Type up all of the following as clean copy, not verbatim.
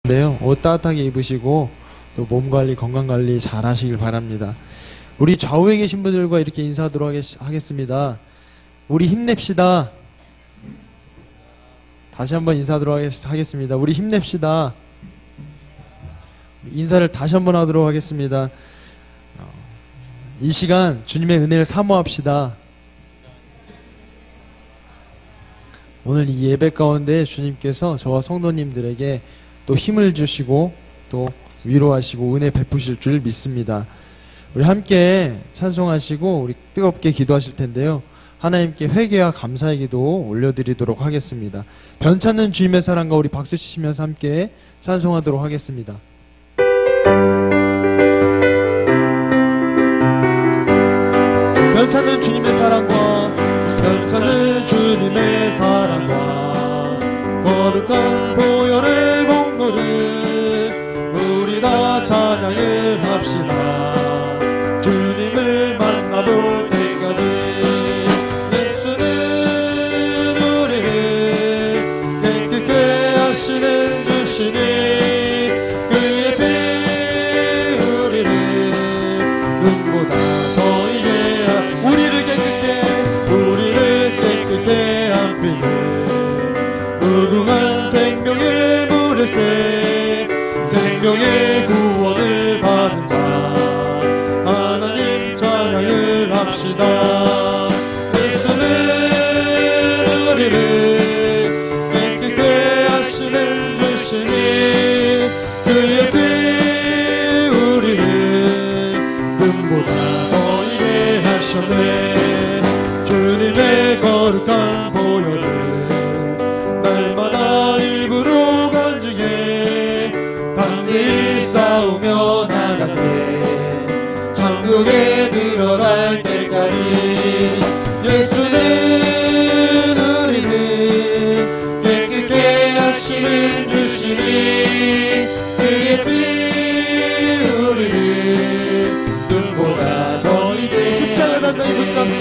네요. 옷 따뜻하게 입으시고 또 몸 관리, 건강 관리 잘 하시길 바랍니다. 우리 좌우에 계신 분들과 이렇게 인사하도록 하겠습니다. 우리 힘냅시다. 다시 한번 인사하도록 하겠습니다. 우리 힘냅시다. 인사를 다시 한번 하도록 하겠습니다. 이 시간 주님의 은혜를 사모합시다. 오늘 이 예배 가운데 주님께서 저와 성도님들에게 또 힘을 주시고 또 위로하시고 은혜 베푸실 줄 믿습니다. 우리 함께 찬송하시고 우리 뜨겁게 기도하실 텐데요. 하나님께 회개와 감사의 기도 올려드리도록 하겠습니다. 변찮는 주님의 사랑과 우리 박수 치시면서 함께 찬송하도록 하겠습니다. 변찮는 주님의 사랑과 변찮는 주님의 사랑과 거룩한 보혈의 공로를 우리 다 찬양을 합시다. 주님을 만나볼 때까지 예수는 우리를 깨끗게 하시는 주시니 그의 피 우리를 눈보다 더 이게 우리를 깨끗게 한 피는 무궁한 생명의 물을새 생명의 구원을 받은 자 하나님 찬양을 합시다. 예수는 우리를 깨끗게 하시는 주시니 그의 피 우리를 눈보다 더 이게 하셨네. 주님의 거룩한 보혈을 날마다 입으로 간증해 담대히 싸우며 나가세. 천국에 들어갈 때까지 예수는 우리를 깨끗게 하시는 주시니 그의 피 우리를 눈보다 더 이제 십자가 단단히 붙잡고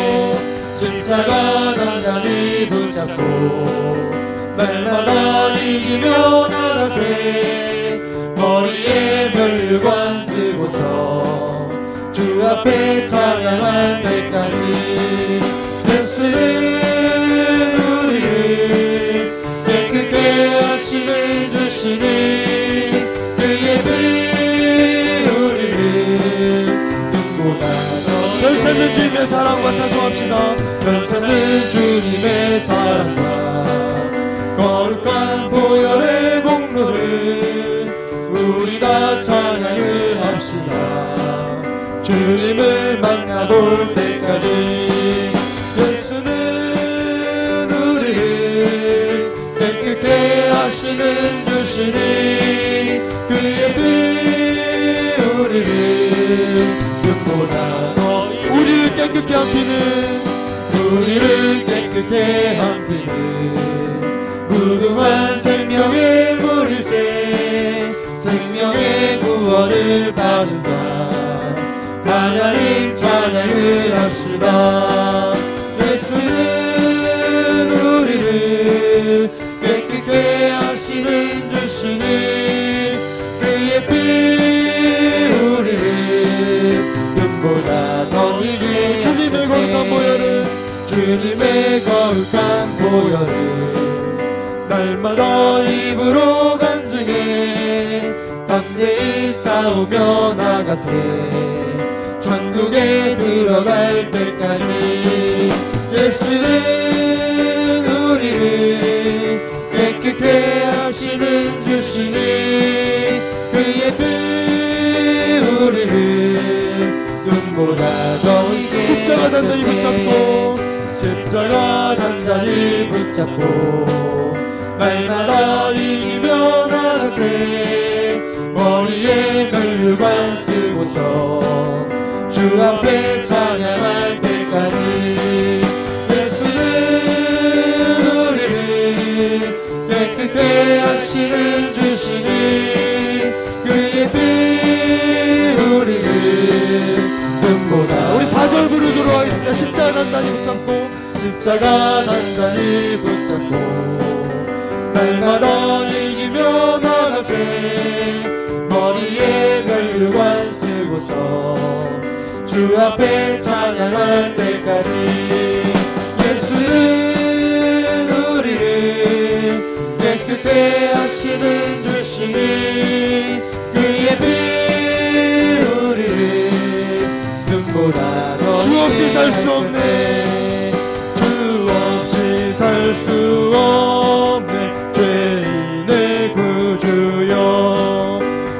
십자가 단단히 붙잡고 날마다 이기며 나가세. 머리에 멸류관 쓰고서 주 앞에 찬양할 때까지 예수는 우리를 깨끗게 하시는 주시니 그의 피 우리를 눈보다 더 변찮는 주님의 사랑과 찬송합시다. 변찮는 주님의 사랑과 거룩한 보혈의 공로를 우리 다 찬양을 합시다. 주님을 만나볼 때까지 예수는 우리를 깨끗게 하시는 주시니 그의 피 우리를 눈보다 더 우리를 깨끗게 한 피는 우리를 깨끗게 한 피는 무궁한 생명의 물일새 생명의 구원을 받은 자 하나님 찬양을 합시다. 예수는 우리를 깨끗게 하시는 주시니 그의 피 우리를 눈보다 더 이게 주님의 거룩한 보혈을 주님의 거룩한 보혈을 날마다 입으로 간증해 담대히 싸우며 나가세. 천국에 들어갈 때까지 예수는 우리를 깨끗게 하시는 주시니 그의 피 우리를 눈보다 더 이게 십자가 단단히 붙잡고 십자가 단단히 붙잡고 날마다 이기며 나가세. 머리에 멸류관 쓰고서 주 앞에 찬양할 때까지 예수는 우리를 깨끗게 하시는 주시니 그의 피 우리를 눈보다 우리 4절 부르도록 하겠습니다. 십자가 단단히 붙잡고 십자가 단단히 붙잡고 날마다 이기며 나가세. 하소서. 주 앞에 찬양할 때까지 예수는 우리를 깨끗게 하시는 주시니 그의 피 우리를 눈보라로 주 없이 살 수 없네. 주 없이 살 수 없네. 죄인의 구주여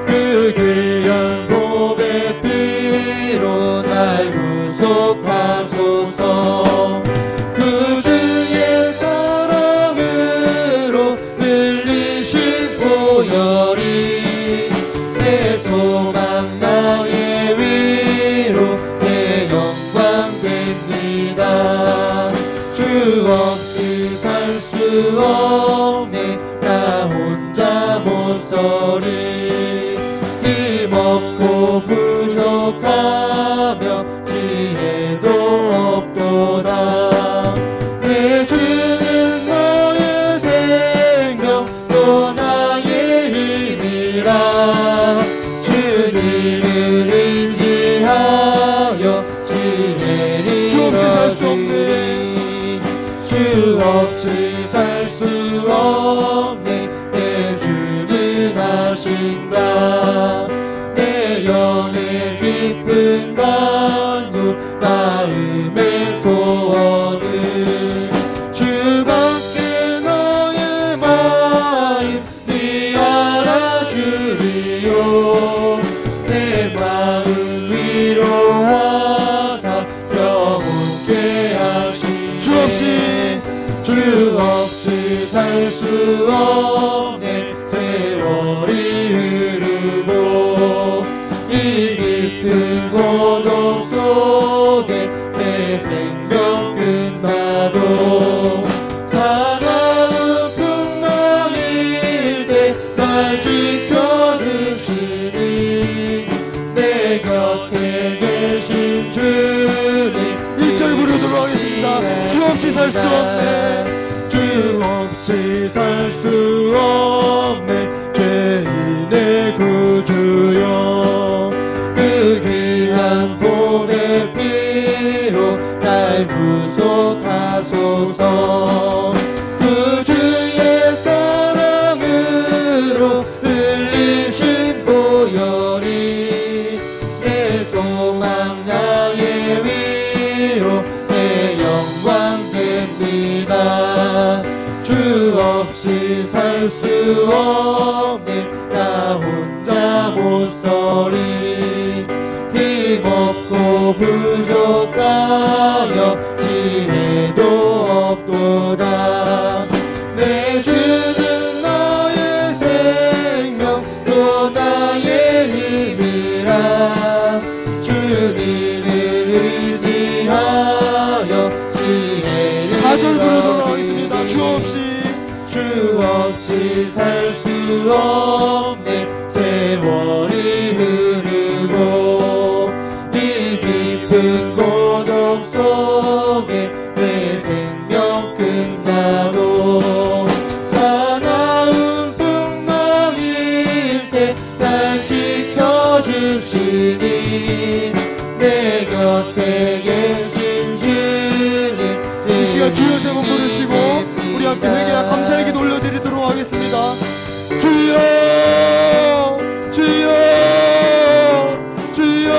그 귀한 보배 피로 날 구속하소서. 그 주의 사랑으로 늘리신 보혈이 내 소망 나의 위로 내 영광 됩니다. 주 없이 살 수 없네. 나 혼자 못 서리. 힘없고 부족하며 지혜도 없도다. 내 주는 너의 생명 또 나의 힘이라. 주님을 의지하여 지혜를 주 없이 살 수 없네. 주 없이 살 수 없네. 내 주는 하신다. 내 영의 깊은 간구 마음의 소원은 주밖에 너의 마음 네 알아주리요. 내 마음 위로하사 영원케 하시네. 주 없이 살 수 없네. 세월이 흐르고 이 깊은 고독 속에 내 생명 끝나도 사나운 풍랑일 때 날 지켜주시니 내 곁에 계신 주님 1절 부르도록 하겠습니다. 주 없이 살 수 없네. 주 없이 살 수 없네. 죄인의 구주여 그 귀한 보배 피로 날 구속하소서. 그 주의 사랑으로 흘리신 보혈이 내 소망 나의 위로 내 영광 됩니다. 주 없이 살 수 없네. 나 혼자 못 서리. 힘없고 부족하며 지혜도 없도다. 내 주는 너의 생명 또 나의 힘이라. 주님을 의지하여 지혜를 4절 부르도록 하겠습니다. 주 없이 살 수 없네. 세월이 흐르고 이 깊은 고독 속에 내 생명 끝나도 사나운 풍랑일 때 날 지켜주시니 내 곁에 계신 주님 이 시간 주여 제목 부르시고 우리 함께 회개와 감사의 기도 올려드리도록 하겠습니다. 주여 주여 주여.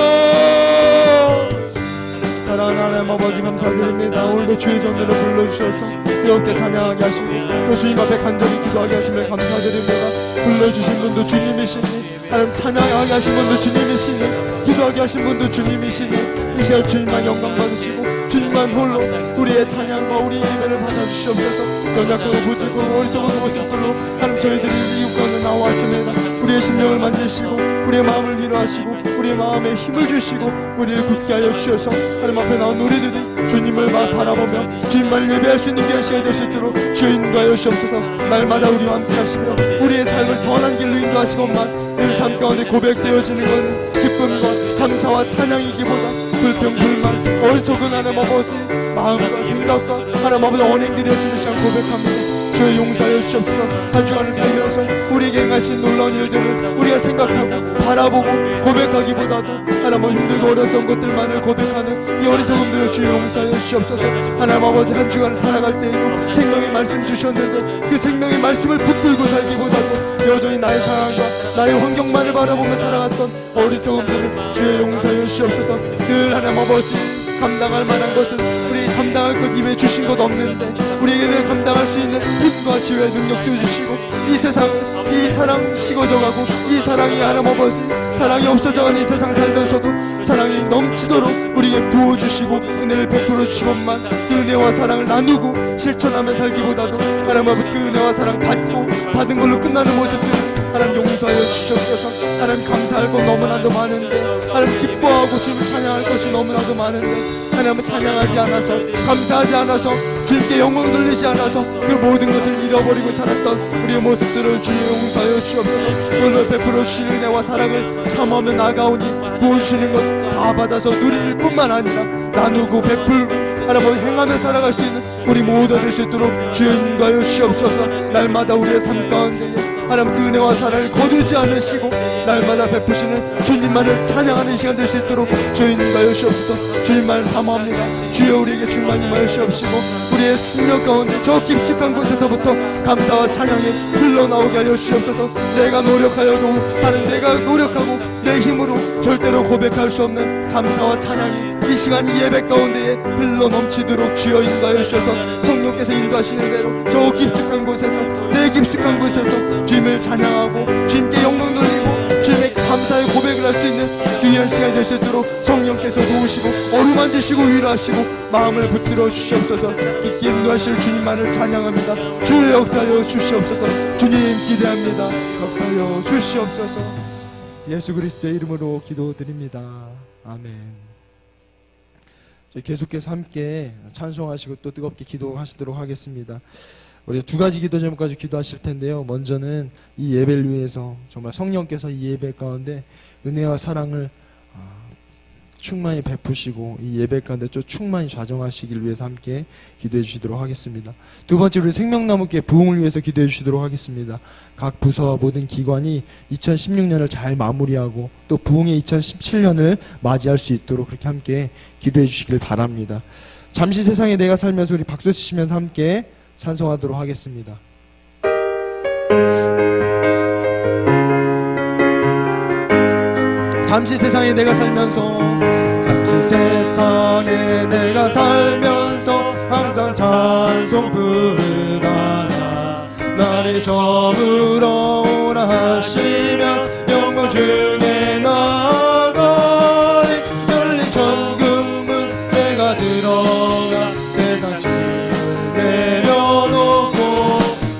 사랑하는 하나님 아버지 감사드립니다. 오늘도 주의 전대로 불러주셔서 새롭게 찬양하게 하시고 또 주님 앞에 간절히 기도하게 하심을 감사드립니다. 불러주신 분도 주님이시니 하나님 찬양하게 하신 분도 주님이시니 기도하게 하신 분도 주님이시니 이 시간 주님만 영광 받으시고 주님만 홀로 우리의 찬양과 우리의 예배를 받아주시옵소서. 연약하고 부족하고 어리석은 모습들로 하나님 저희들이 이웃가운데 나왔습니다. 우리의 심령을 만지시고 우리의 마음을 위로하시고 우리의 마음에 힘을 주시고 우리를 굳게 하여 주셔서 하나님 앞에 나온 우리들이 주님을 바라보며 주님만 예배할 수 있는 귀한 시간이 될 수 있도록 주여 인도하여 주옵소서. 날마다 우리와 함께 하시며 우리의 삶을 선한 길로 인도하시건만 늘 삶 가운데 고백되어지는 것은 기쁨과 감사와 찬양이기보다 불평 불만 어리석은 하나님 아버지 마음과 생각과 하나님 아버지 언행들이었으면 시간 고백합니다. 주여 용서하여 주옵소서. 한 주간을 살면서 우리에게 행하신 놀라운 일들을 우리가 생각하고 바라보고 고백하기보다도 하나님 힘들고 어려웠던 것들만을 고백하는 이 어리석음들을 주여 용서하여 주옵소서. 하나님 아버지 한 주간을 살아갈 때에도 생명의 말씀 주셨는데 그 생명의 말씀을 붙들고 살기보다도 여전히 나의 상황과 나의 환경만을 바라보며 살아갔던 어리석음들을 주여 용서하여 주옵소서. 늘 하나님 아버지 감당할 만한 것은 우리 감당할 것 입에 주신 것 없는데 우리에게 늘 감당할 수 있는 힘과 지혜의 능력도 주시고 이 세상 이 사랑 식어져가고 이 사랑이 하나님 아버지 사랑이 없어져가는 이 세상 살면서도 사랑이 넘치도록 우리에게 부어주시고 은혜를 베풀어 주시고만 그 은혜와 사랑을 나누고 실천하며 살기보다도 하나님 아버지 그 은혜와 사랑 받고 받은 걸로 끝나는 모습들 하나님 용서하여 주셨소서. 하나님 감사할 것 너무나도 많은데 하나님 기뻐하고 주님을 찬양할 것이 너무나도 많은데 하나님을 찬양하지 않아서 감사하지 않아서 주님께 영광 돌리지 않아서 그 모든 것을 잃어버리고 살았던 우리의 모습들을 주여 용서하여 주옵소서. 오늘 베풀어 주신 은혜와 사랑을 사모하며 나아가오니 부어주시는 것 다 받아서 누릴 뿐만 아니라 나누고 베풀고 하나님 행하며 살아갈 수 있는 우리 모두 될 수 있도록 주여 인도하여 주옵소서. 날마다 우리의 삶 가운데 하나님 그 은혜와 사랑을 거두지 않으시고 날마다 베푸시는 주님만을 찬양하는 시간 될 수 있도록 주여 인도하여 주옵소서. 주님만 사모합니다. 주여 우리에게 주만 임하여 주옵시고 우리의 심령 가운데 저 깊숙한 곳에서부터 감사와 찬양이 흘러나오게 하여 주옵소서. 내가 노력하여도 하는 내가 노력하고 내 힘으로 절대로 고백할 수 없는 감사와 찬양이 이 시간 이 예배 가운데에 흘러넘치도록 주여 인도하여 주셔서 성령께서 인도하시는 대로 저 깊숙한 곳에서 내 깊숙한 곳에서 주님을 찬양하고 주님께 영광 돌리고 주님의 감사의 고백을 할 수 있는 귀한 시간이 될 수 있도록 성령께서 도우시고 어루만지시고 위로하시고 마음을 붙들어 주시옵소서. 깊게 인도하실 주님만을 찬양합니다. 주의 역사여 주시옵소서. 주님 기대합니다. 역사여 주시옵소서. 예수 그리스도의 이름으로 기도드립니다. 아멘. 계속해서 함께 찬송하시고 또 뜨겁게 기도하시도록 하겠습니다. 우리 두 가지 기도 제목까지 기도하실 텐데요. 먼저는 이 예배를 위해서 정말 성령께서 이 예배 가운데 은혜와 사랑을 충만히 베푸시고 이 예배 가운데 좀 충만히 좌정하시길 위해서 함께 기도해 주시도록 하겠습니다. 두 번째로 우리 생명나무교회 부흥을 위해서 기도해 주시도록 하겠습니다. 각 부서와 모든 기관이 2016년을 잘 마무리하고 또 부흥의 2017년을 맞이할 수 있도록 그렇게 함께 기도해 주시길 바랍니다. 잠시 세상에 내가 살면서 우리 박수 치시면서 함께 찬송하도록 하겠습니다. 잠시 세상에 내가 살면서 잠시 세상에 내가 살면서 항상 찬송 부르다가 나를 저물어 오라 하시면 영광 중에 나아가리 열린 천국문 내가 들어가 세상 짐을 내려놓고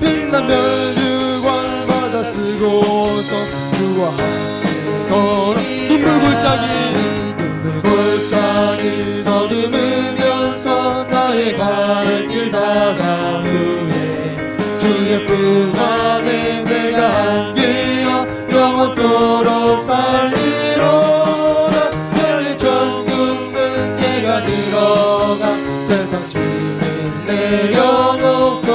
빛난 면류관 받아 쓰고서 주와 함께 걸어 눈물골짜기 더듬으면서 나의 갈 길 다가오네 주의 품 안에 내가 함께여 영원토록 살리로다 열린 천국문 내가 들어가 세상 짐을 내려놓고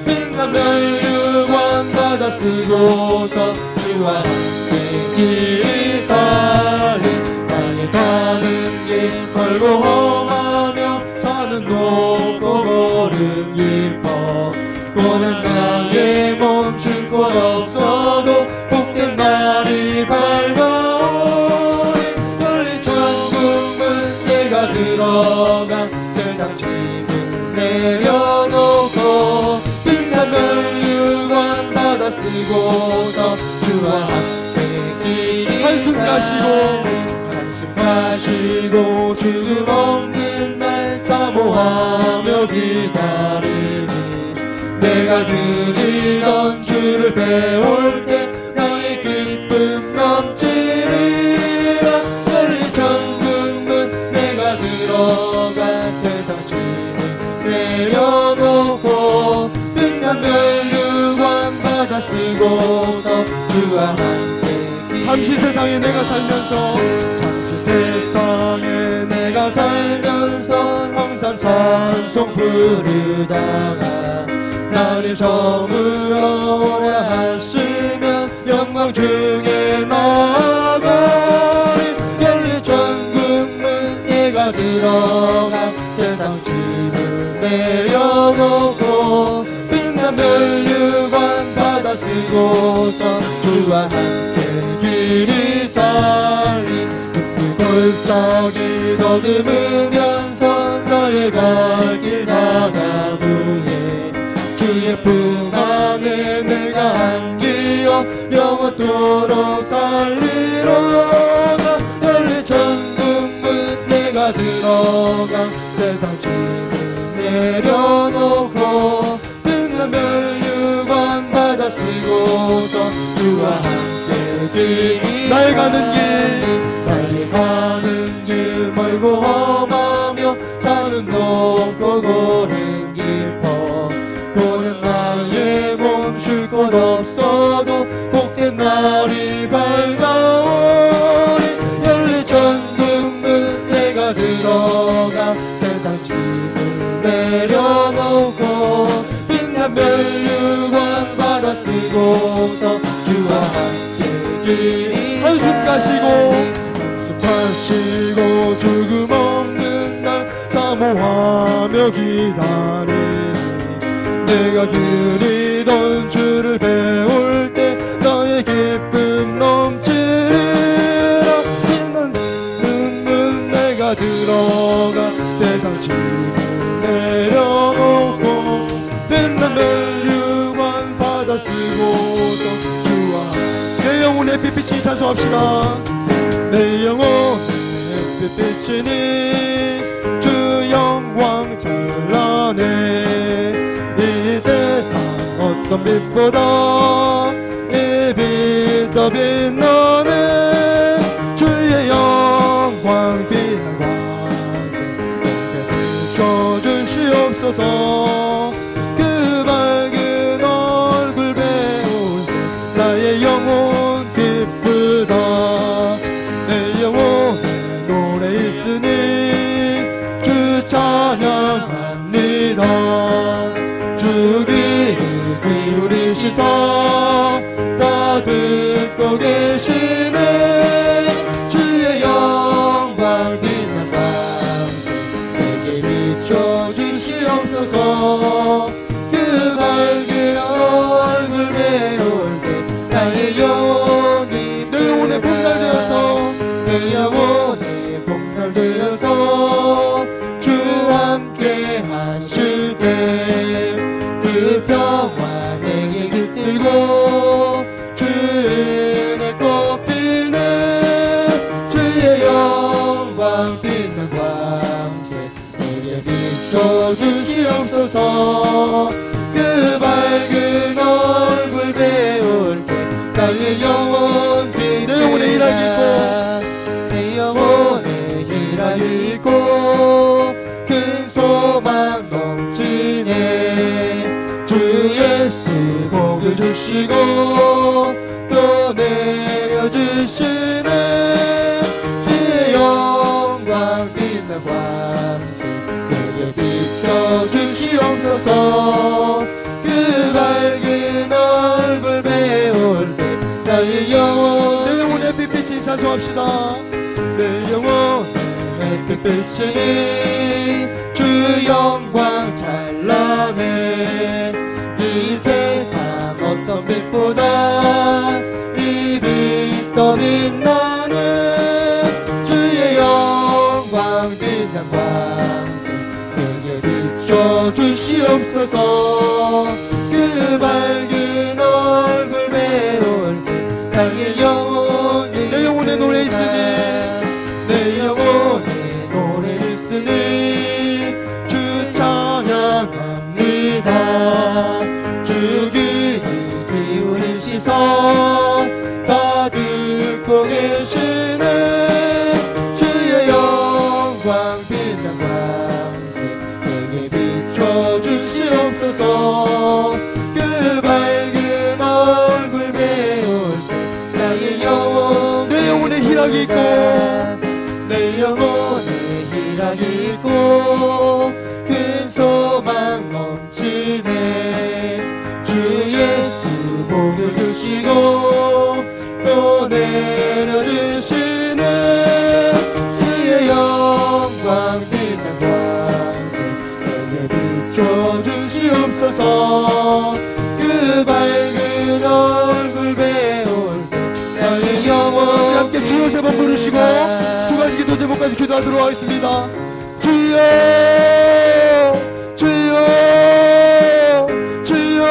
빛난 면류관 받아 쓰고서 주와 함께 길이 살리 나의 가는 길 걸고 험하며 사는 높고 걸음 깊어 또는 나의 멈출 곳 없어도 복된 날이 밝아오니 열린 천국문 내가 들어가 세상 짐을 내려놓고 빛난 면류관 받아 쓰고서 주와 함께 한숨 가시고 죽음 없는 날 사모하며 기다리니 내가 드리던 주를 배울 때 나의 기쁨 넘치리라 열린 천국문 내가 들어가 세상 짐을 내려놓고 빛난 면류관 받아 쓰고서 주와 함께 잠시 세상에 내가 살면서 잠시 세상에 내가 살면서 항상 찬송 부르다가 나를 저물어 오라 하시면 영광 중에 나아가리. 열린 천국문 내가 들어가 세상 짐을 내려놓고 빛난 멸류관 받아 쓰고서 주와 함께 길이 살리. 골짜기 더듬으면서 나의 갈 길 나간 후에 주의 품 안에 내가 안기어 영원토록 살리로다. 열린 천국문 내가 들어가 세상 짐을 내려놓고 빛난 멸류관 받아 쓰고서 주와 함께 길이 나의 가는 길 멀고 험하며 산은 높고 고는 깊어. 고는 나의 몸 쉴 곳 없어도 복된 날이 밝아오리. 열린 천국문 내가 들어가 세상 짐을 내려놓고 빛난 멸류관 받아 쓰고서 주와 함께 길이 한숨 가시고 죽음 없는 날 사모하며 기다리니. 내가 그리던 주를 배울 때 너의 기쁨 넘치리라. 빛난 눈물 내가 들어가 세상 짐을 내려놓고 빛난 멸류관 받아 쓰고서 주와 내 영혼의 빛이 찬송합시다. 내 영혼의 빛비치니 주 영광 찬란해. 이 세상 어떤 빛보다 이 빛 더 빛나네. 주의 영광 빛난 광채 비춰주시옵소서. 그 밝은 얼굴 배울 때 나의 영혼 기쁘다. 내 영혼에 노래 있으니 주 찬양합니다. 주 귀를 기울이시사 다 듣고 계시네. 주의 영광 빛난 광채 내게 비춰주시옵소서. 그 밝은 얼굴 배울 때 나의 영혼이 내 영혼의 봄날 되어서 내 영혼의 봄날 되어서 주 함께 하실 때 그 평화 내게 깃들고 주 은혜 꽃피네. 주의 영광 빛난 광채 내게 비춰주시옵소서. 그 밝은 얼굴 배울 때 나의 영혼 내 영혼의 희락이 있고 내 영혼의 희락이 있고 큰 소망 넘치네. 주 예수 복을 주시고 또 내려주시네. 주의 영광 빛난 광채 내게 비춰주시옵소서. 그 밝은 얼굴 배울 때 나의 영혼 내 영혼의 빛빛이 찬송합시다. 내 영혼의 빛빛이 주 영광 찬란해. 이 세상 어떤 빛보다 이 빛 더 빛나네. 주의 영광 빛난 광채 내게 비춰주시옵소서. 그 밝은 얼굴 배울 때 나의 영혼이 내 영혼의 노래 있으니 내 영혼의 노래 있으니 주 찬양합니다. 주 귀 기울이시사 다 듣고 계시네. 주의 영광 빛난 광채 내게 비춰주시옵소서. 그 밝은 얼굴 배울 때 나의 영혼 내 영혼의 희락이 있고 내 영혼의 희락이 있고 큰 소망 넘치네. 내려주시는 주의 영광 빛난 광선 내게 비춰주시옵소서. 그 밝은 얼굴 배울 때 나의 영혼 함께 주여 세 번 부르시고 두 가지 기도 제목까지 기도하도록 하겠습니다. 주여 주여 주여.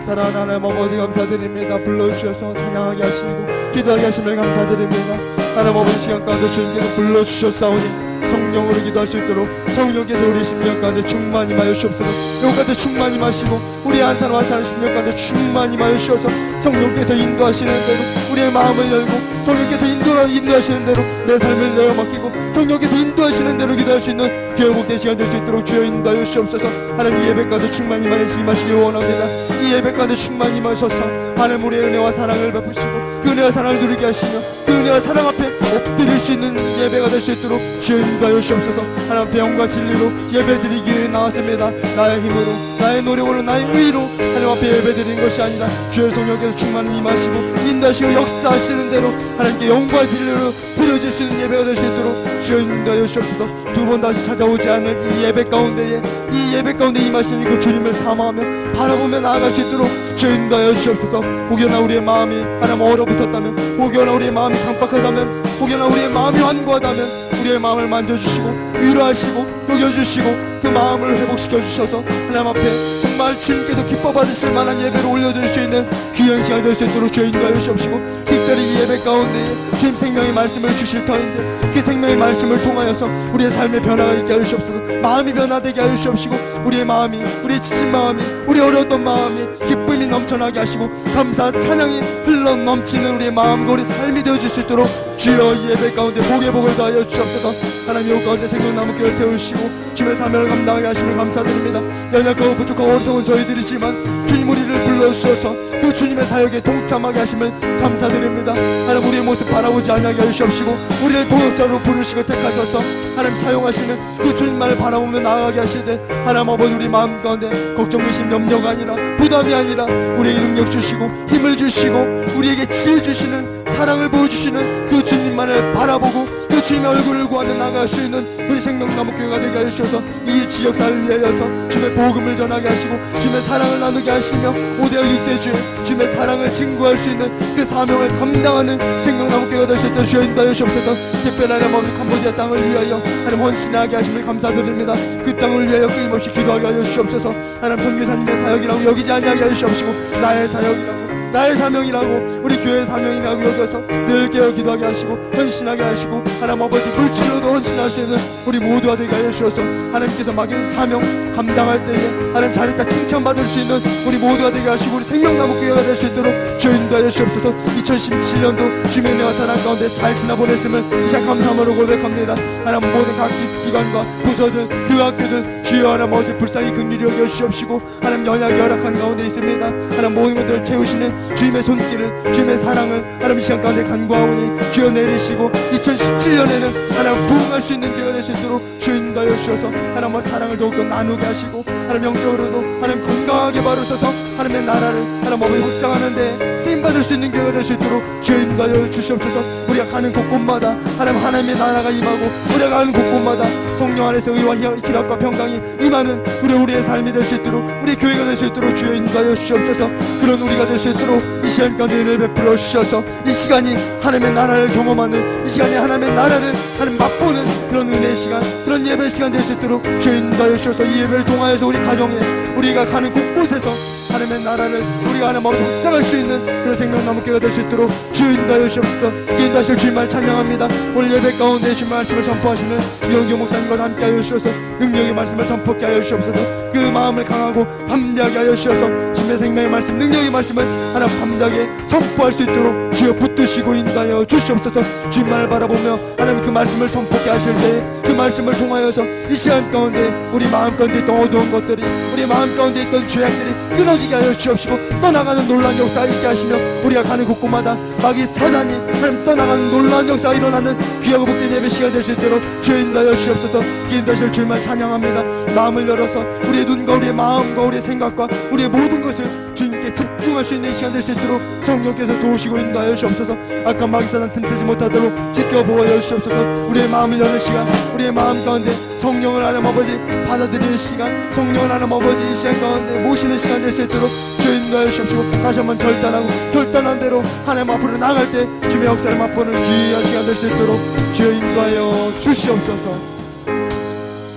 사랑하는 하나님 아버지 감사드립니다. 불러주셔서 찬양하게 하시고 기도하게 하심을 감사드립니다. 하나님 아버지 시간 가운데 주님께서 불러주셨사오니 성령으로 기도할 수 있도록 성령께서 우리 심령 가운데 충만히 임하여 주옵소서. 영 가운데 충만히 임하시고 우리 한 사람 한 사람 심령 가운데 충만히 임하여 주셔서 성령께서 인도하시는 대로 우리의 마음을 열고 성령께서 인도하시는 대로 내 삶을 내어 맡기고 성령께서 인도하시는 대로 기도할 수 있는 귀한 복된 시간 될 수 있도록 주여 인도하여 주옵소서. 하나님 이 예배 가운데 충만히 임하시기 원합니다. 이 예배 가운데 충만히 임하셔서 하나님 우리의 은혜와 사랑을 베푸시고 그 은혜와 사랑을 누리게 하시며 그 은혜와 사랑 앞에 엎드릴 수 있는 예배가 될 수 있도록 주여 인도하여 주옵소서. 하나님 앞에 영과 진리로 예배드리기 위해 나왔습니다. 나의 힘으로 나의 노력으로 나의 의로 하나님 앞에 예배드리는 것이 아니라 주의 성령께서 충만히 임하시고 인도하시고 역사하시는 대로 하나님께 영과 진리로 드려질 수 있는 예배가 될 수 있도록 주여 인도하여 주옵소서. 두 번 다시 찾아오지 않을 이 예배 가운데에 이 예배 가운데 임하시는 그 주님을 사모하며 바라보며 나아갈 수 있도록 주여 인도하여 주옵소서. 혹여나 우리의 마음이 하나님 얼어붙었다면 혹여나 우리의 마음이 강박하다면 혹여나 우리의 마음이 완고하다면 우리의 마음을 만져주시고 위로하시고 녹여주시고 그 마음을 회복시켜 주셔서 하나님 앞에 정말 주님께서 기뻐 받으실 만한 예배를 올려드릴 수 있는 귀한 시간이 될 수 있도록 주여 인도하여 주옵시고 특별히 이 예배 가운데 주님 생명의 말씀을 주실 터인데 그 생명의 말씀을 통하여서 우리의 삶의 변화가 있게 하여 주옵소서. 마음이 변화되게 하여 주옵시고 우리의 마음이 우리의 지친 마음이 우리 어려웠던 마음이 기쁨이 넘쳐나게 하시고 감사 찬양이 흘러 넘치는 우리의 마음과 우리 삶이 되어줄 수 있도록 주여 이 예배 가운데 복의 복을 더하여 주옵소서. 하나님 이 가운데 생명나무 교회를 세우시고 주님의 사명을 감당하게 하심을 감사드립니다. 연약하고 부족하고 어리석은 저희들이지만 주님 우리를 불러주셔서 그 주님의 사역에 동참하게 하심을 감사드립니다. 하나님 우리의 모습 바라보지 않게 하시옵시고 우리를 동역자로 부르시고 택하셔서 하나님 사용하시는 그 주님만을 바라보며 나아가게 하시되 하나님 아버지 우리 마음 가운데 걱정 의심 염려가 아니라 부담이 아니라 우리에게 능력 주시고 힘을 주시고 우리에게 지혜 주시는 사랑을 보여주시는 그 주님만을 바라보고 그 주님의 얼굴을 구하며 나아갈 수 있는 우리 생명나무 교회가 되게 하셔서 이 지역사를 위하여서 주님의 복음을 전하게 하시고 주님의 사랑을 나누게 하시며 5대 6대주의 주님의 사랑을 증거할 수 있는 그 사명을 감당하는 생명나무 교회가 될 수 있도록 주여 인도하여 주옵소서. 특별히 하나님 아버지 캄보디아 땅을 위하여 하나님 헌신하게 하심을 감사드립니다. 그 땅을 위하여 끊임없이 기도하게 하여 주옵소서. 하나님 선교사님의 사역이라고 여기지 아니하게 하여 주옵시고 나의 사역이라고 나의 사명이라고 우리 교회의 사명이라고 여겨서 늘 깨어 기도하게 하시고 헌신하게 하시고 하나님 아버지 불출로도 헌신할 수 있는 우리 모두가 되게 하여 주셔서 하나님께서 맡긴 사명 감당할 때에 하나님 잘했다 칭찬받을 수 있는 우리 모두가 되게 하시고 우리 생명나무 교회가 될 수 있도록 주여 인도하여 주옵소서. 2017년도 주님의 은혜와 사랑 가운데 잘 지나보냈음을 이 시간 감사함으로 고백합니다. 하나님 모든 각 기관과 부서들 교회 학교들 주여 하나님 어디 불쌍히 긍휼히 여겨 주옵시고 하나님 연약이 열악한 가운데 있습니다. 하나님 모든 것들을 채우시는 주님의 손길을 주님의 사랑을 하나님 이 시간 가운데 간구하오니 주여 내리시고 2017년에는 하나님 부흥할 수 있는 기회가 될 수 있도록 주여 인도하여 주셔서 하나님과 사랑을 더욱더 나누게 하시고 하나님 영적으로도 하나님 건강하게 바르셔서 하나님의 나라를 하나님 어머니 확장하는데 쓰임받을 수 있는 기회가 될 수 있도록 주여 인도하여 주시옵소서. 우리가 가는 곳곳마다 하나님의 나라가 임하고 우리가 가는 곳곳마다 성령 안에서 의와 희락과 평강이 임하는 우리의 삶이 될 수 있도록 우리 교회가 될 수 있도록 주여 인도하여 주시옵소서. 그런 우리가 될 수 있도록 이 시간 가운데 은혜를 베풀어 주셔서 이 시간이 하나님의 나라를 경험하는 이 시간이 하나님의 나라를 하나님 맛보는 그런 은혜의 시간 그런 예배의 시간 될 수 있도록 주여 인도하여 주셔서 이 예배를 통하여서 우리 가정에 우리가 가는 곳곳에서 하나님의 나라를 우리가 하나님 앞에 확장할 수 있는 그런 생명나무 교회가 될 수 있도록 주여 인도하여 주옵소서. 인도하실 주님을 찬양합니다. 오늘 예배 가운데 주님 말씀을 선포하시는 이영규 목사님과 함께하여 주셔서 능력의 말씀을 선포하게 하여 주옵소서. 그 마음을 강하고 담대하게 하여 주셔서 주님의 생명의 말씀 능력의 말씀을 하나님 담대하게 선포할 수 있도록 주여 붙드시고 인도하여 주시옵소서. 주님만을 바라보며 하나님 그 말씀을 선포하게 하실 때 그 말씀을 통하여서 이 시간 가운데 우리 마음 가운데 있던 어두운 것들이 우리 마음 가운데 있던 죄악들이 끊어지게 하여 주옵시고 떠나가는 놀라운 역사가 있게 하시며 우리가 가는 곳곳마다 마귀 사단이 하나님 떠나가는 놀라운 역사가 일어나는 귀하고 복된 예배 시간 될 수 있도록 주여 인도하여 주옵소서. 인도하실 주님을 찬양합니다. 마음을 열어서 우리의 눈과 우리의 마음과 우리의 생각과 우리의 모든 것을 주님께 집중 순종할 수 있는 시간 될 수 있도록 성령께서 도우시고 인도하여 주옵소서. 악한 마귀사단 틈타지 못하도록 지켜보아 주옵소서. 우리의 마음을 여는 시간, 우리의 마음 가운데 성령을 하나님 아버지 받아들이는 시간, 성령을 하나님 아버지 이 시간 가운데 모시는 시간 될 수 있도록 주 인도하여 주옵시고, 다시 한번 결단한 대로 하나님 앞으로 나갈 때 주의 역사를 맛보는 귀한 시간 될 수 있도록 주 인도하여 주시옵소서.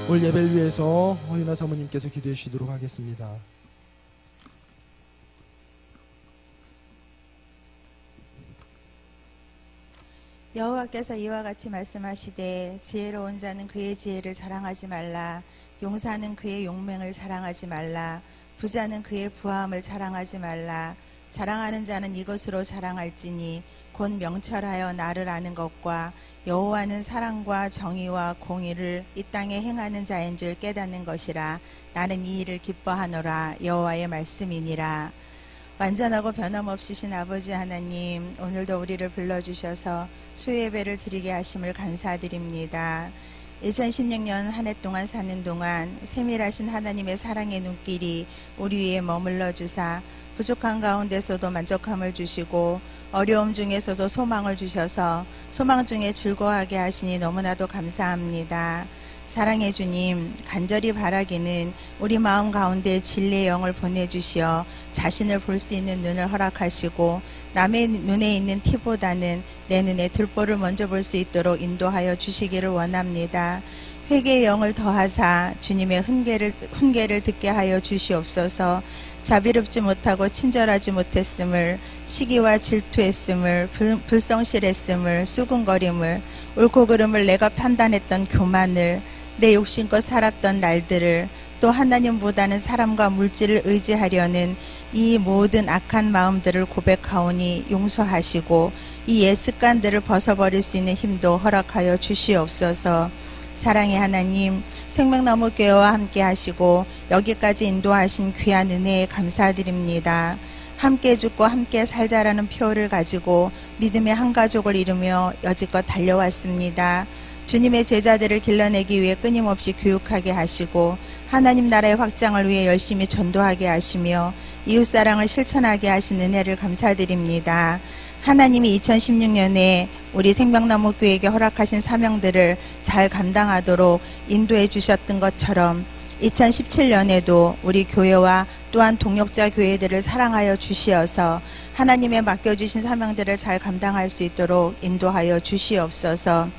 오늘 예배를 위해서 허윤아 사모님께서 기도해 주시도록 하겠습니다. 여호와께서 이와 같이 말씀하시되 지혜로운 자는 그의 지혜를 자랑하지 말라. 용사는 그의 용맹을 자랑하지 말라. 부자는 그의 부함을 자랑하지 말라. 자랑하는 자는 이것으로 자랑할지니 곧 명철하여 나를 아는 것과 여호와는 사랑과 정의와 공의를 이 땅에 행하는 자인 줄 깨닫는 것이라. 나는 이 일을 기뻐하노라. 여호와의 말씀이니라. 완전하고 변함없으신 아버지 하나님, 오늘도 우리를 불러주셔서 수예배를 드리게 하심을 감사드립니다. 2016년 한 해 동안 사는 동안 세밀하신 하나님의 사랑의 눈길이 우리 위에 머물러 주사 부족한 가운데서도 만족함을 주시고 어려움 중에서도 소망을 주셔서 소망 중에 즐거워하게 하시니 너무나도 감사합니다. 사랑의 주님, 간절히 바라기는 우리 마음 가운데 진리의 영을 보내주시어 자신을 볼 수 있는 눈을 허락하시고 남의 눈에 있는 티보다는 내 눈에 들보를 먼저 볼 수 있도록 인도하여 주시기를 원합니다. 회개의 영을 더하사 주님의 훈계를 듣게 하여 주시옵소서. 자비롭지 못하고 친절하지 못했음을, 시기와 질투했음을, 불성실했음을, 수군거림을, 옳고 그름을 내가 판단했던 교만을, 내 욕심껏 살았던 날들을, 또 하나님보다는 사람과 물질을 의지하려는 이 모든 악한 마음들을 고백하오니 용서하시고 이 옛 습관들을 벗어버릴 수 있는 힘도 허락하여 주시옵소서. 사랑의 하나님, 생명나무교회와 함께 하시고 여기까지 인도하신 귀한 은혜에 감사드립니다. 함께 죽고 함께 살자라는 표를 가지고 믿음의 한 가족을 이루며 여지껏 달려왔습니다. 주님의 제자들을 길러내기 위해 끊임없이 교육하게 하시고 하나님 나라의 확장을 위해 열심히 전도하게 하시며 이웃사랑을 실천하게 하신 은혜를 감사드립니다. 하나님이 2016년에 우리 생명나무교회에게 허락하신 사명들을 잘 감당하도록 인도해 주셨던 것처럼 2017년에도 우리 교회와 또한 동역자 교회들을 사랑하여 주시어서 하나님의 맡겨주신 사명들을 잘 감당할 수 있도록 인도하여 주시옵소서.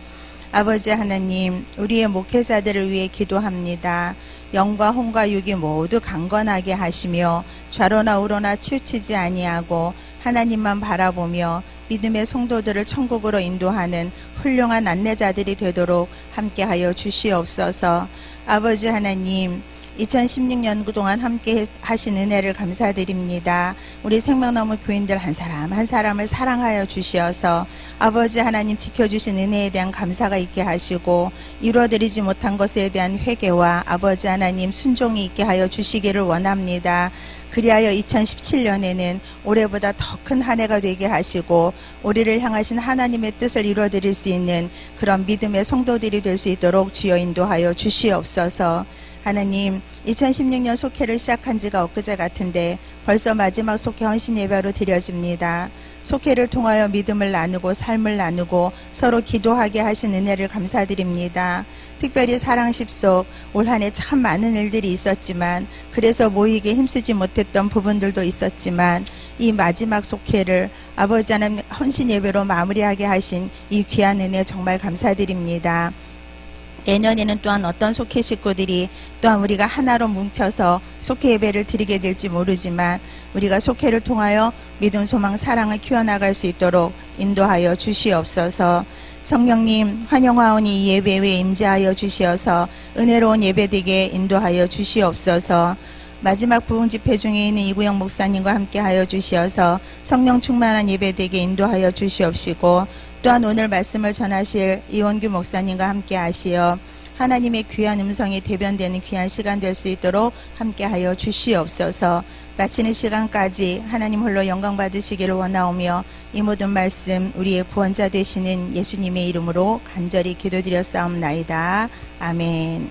아버지 하나님, 우리의 목회자들을 위해 기도합니다. 영과 혼과 육이 모두 강건하게 하시며 좌로나 우로나 치우치지 아니하고 하나님만 바라보며 믿음의 성도들을 천국으로 인도하는 훌륭한 안내자들이 되도록 함께하여 주시옵소서. 아버지 하나님, 2016년 동안 함께 하신 은혜를 감사드립니다. 우리 생명나무 교인들 한 사람 한 사람을 사랑하여 주시어서 아버지 하나님 지켜주신 은혜에 대한 감사가 있게 하시고 이루어드리지 못한 것에 대한 회개와 아버지 하나님 순종이 있게 하여 주시기를 원합니다. 그리하여 2017년에는 올해보다 더 큰 한 해가 되게 하시고 우리를 향하신 하나님의 뜻을 이루어드릴 수 있는 그런 믿음의 성도들이 될 수 있도록 주여 인도하여 주시옵소서. 하나님, 2016년 속회를 시작한 지가 엊그제 같은데 벌써 마지막 속회 헌신 예배로 드려집니다. 속회를 통하여 믿음을 나누고 삶을 나누고 서로 기도하게 하신 은혜를 감사드립니다. 특별히 사랑십속 올 한 해 참 많은 일들이 있었지만 그래서 모이기에 힘쓰지 못했던 부분들도 있었지만 이 마지막 속회를 아버지 하나님 헌신 예배로 마무리하게 하신 이 귀한 은혜 정말 감사드립니다. 내년에는 또한 어떤 속회 식구들이 또한 우리가 하나로 뭉쳐서 속회 예배를 드리게 될지 모르지만 우리가 속회를 통하여 믿음, 소망, 사랑을 키워나갈 수 있도록 인도하여 주시옵소서. 성령님, 환영하오니 이 예배에 임재하여 주시어서 은혜로운 예배되게 인도하여 주시옵소서. 마지막 부흥 집회 중에 있는 이구영 목사님과 함께하여 주시어서 성령 충만한 예배되게 인도하여 주시옵시고 또한 오늘 말씀을 전하실 이원규 목사님과 함께 하시어 하나님의 귀한 음성이 대변되는 귀한 시간 될 수 있도록 함께하여 주시옵소서. 마치는 시간까지 하나님 홀로 영광 받으시기를 원하오며 이 모든 말씀 우리의 구원자 되시는 예수님의 이름으로 간절히 기도드렸사옵나이다. 아멘.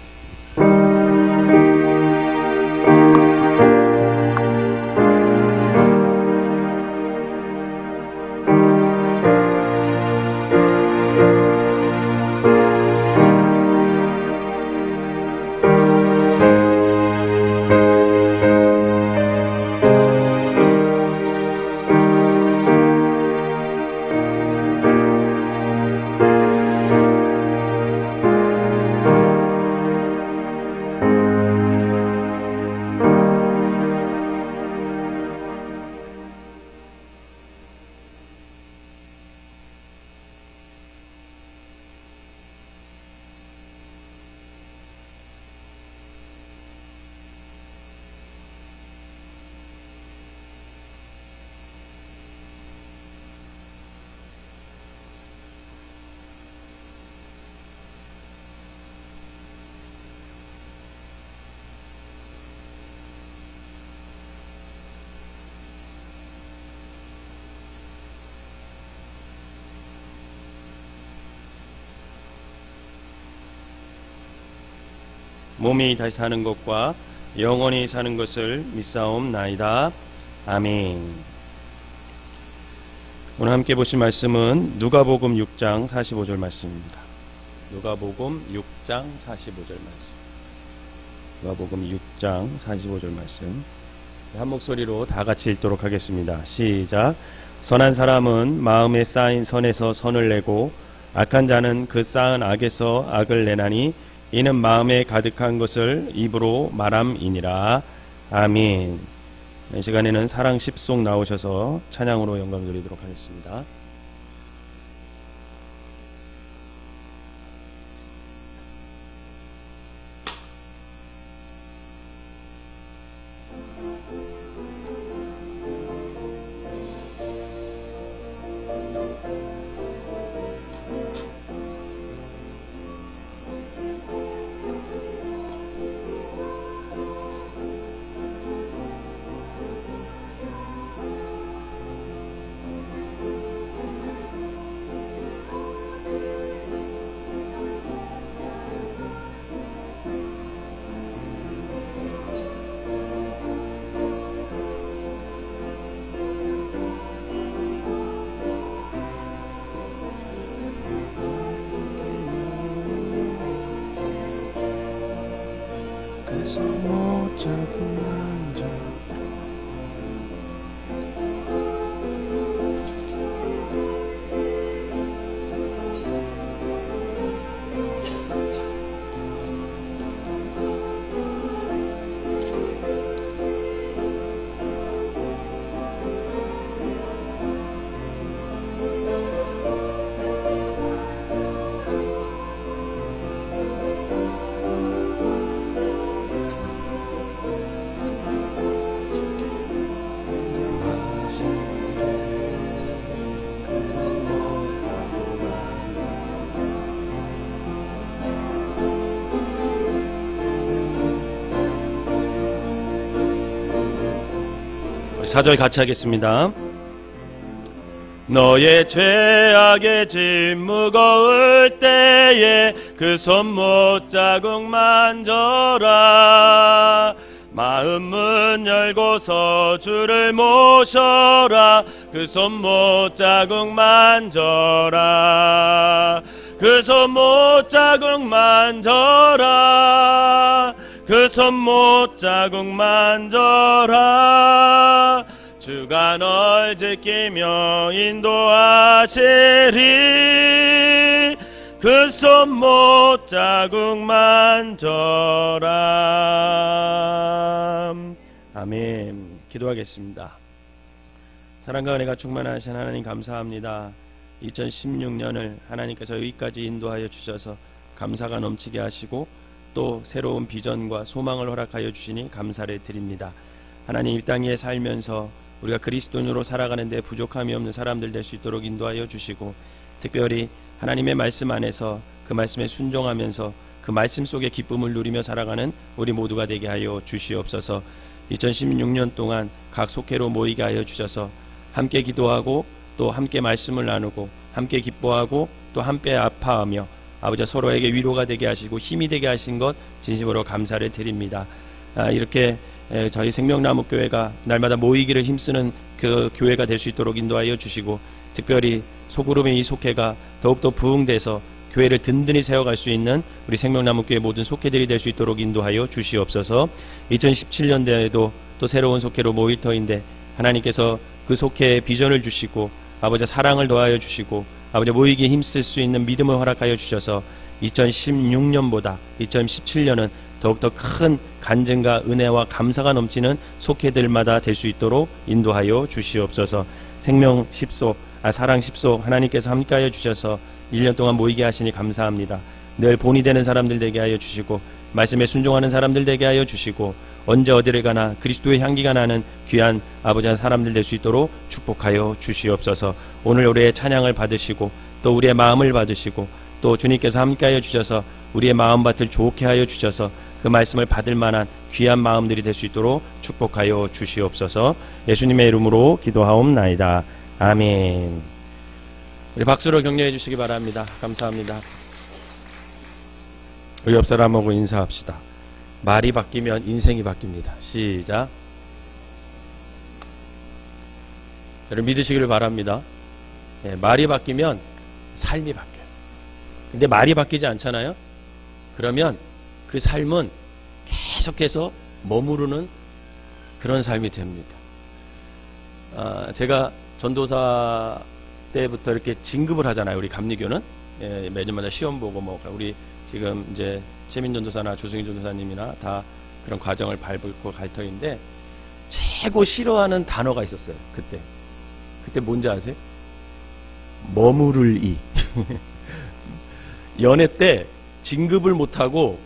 몸이 다시 사는 것과 영원히 사는 것을 믿사옵나이다. 아멘. 오늘 함께 보실 말씀은 누가복음 6장 45절 말씀입니다. 누가복음 6장 45절 말씀. 누가복음 6장 45절 말씀. 한 목소리로 다 같이 읽도록 하겠습니다. 시작. 선한 사람은 마음에 쌓인 선에서 선을 내고 악한 자는 그 쌓은 악에서 악을 내나니 이는 마음에 가득한 것을 입으로 말함이니라. 아멘. 이 시간에는 사랑 10송 나오셔서 찬양으로 영광 드리도록 하겠습니다. 사절 같이 하겠습니다. 너의 죄악의 짐 무거울 때에 그 손 못자국 만져라. 마음 문 열고서 주를 모셔라. 그 손 못자국 만져라. 그 손 못자국 만져라. 그 손 못자국 만져라. 주가 널 지키며 인도하시리. 그 손 못자국 만져라. 아멘. 기도하겠습니다. 사랑과 은혜가 충만하신 하나님 감사합니다. 2016년을 하나님께서 여기까지 인도하여 주셔서 감사가 넘치게 하시고 또 새로운 비전과 소망을 허락하여 주시니 감사를 드립니다. 하나님, 이 땅에 살면서 우리가 그리스도인으로 살아가는데 부족함이 없는 사람들 될 수 있도록 인도하여 주시고, 특별히 하나님의 말씀 안에서 그 말씀에 순종하면서 그 말씀 속에 기쁨을 누리며 살아가는 우리 모두가 되게 하여 주시옵소서. 2016년 동안 각 속회로 모이게 하여 주셔서 함께 기도하고 또 함께 말씀을 나누고 함께 기뻐하고 또 함께 아파하며 아버지 서로에게 위로가 되게 하시고 힘이 되게 하신 것 진심으로 감사를 드립니다. 이렇게 저희 생명나무교회가 날마다 모이기를 힘쓰는 그 교회가 될 수 있도록 인도하여 주시고, 특별히 소그룹의 이 속회가 더욱더 부흥돼서 교회를 든든히 세워갈 수 있는 우리 생명나무교회 모든 속회들이 될 수 있도록 인도하여 주시옵소서. 2017년대에도 또 새로운 속회로 모일 터인데 하나님께서 그 속회에 비전을 주시고 아버지 사랑을 더하여 주시고 아버지 모이기에 힘쓸 수 있는 믿음을 허락하여 주셔서 2016년보다 2017년은 더욱더 큰 간증과 은혜와 감사가 넘치는 속회들마다 될 수 있도록 인도하여 주시옵소서. 생명 10속, 사랑 10속 하나님께서 함께하여 주셔서 1년 동안 모이게 하시니 감사합니다. 늘 본이 되는 사람들 되게 하여 주시고 말씀에 순종하는 사람들 되게 하여 주시고 언제 어디를 가나 그리스도의 향기가 나는 귀한 아버지 사람들 될 수 있도록 축복하여 주시옵소서. 오늘 우리의 찬양을 받으시고 또 우리의 마음을 받으시고 또 주님께서 함께하여 주셔서 우리의 마음밭을 좋게 하여 주셔서 그 말씀을 받을 만한 귀한 마음들이 될 수 있도록 축복하여 주시옵소서. 예수님의 이름으로 기도하옵나이다. 아멘. 우리 박수로 격려해 주시기 바랍니다. 감사합니다. 우리 옆 사람하고 인사합시다. 말이 바뀌면 인생이 바뀝니다. 시작. 여러분 믿으시기를 바랍니다. 예, 말이 바뀌면 삶이 바뀌어요. 근데 말이 바뀌지 않잖아요. 그러면 그 삶은 계속해서 머무르는 그런 삶이 됩니다. 제가 전도사 때부터 이렇게 진급을 하잖아요. 우리 감리교는 예, 매년마다 시험 보고 뭐 우리 지금 이제 최민 전도사나 조승희 전도사님이나 다 그런 과정을 밟고 갈 터인데 최고 싫어하는 단어가 있었어요. 그때 뭔지 아세요? 머무를 이. 연애 때 진급을 못하고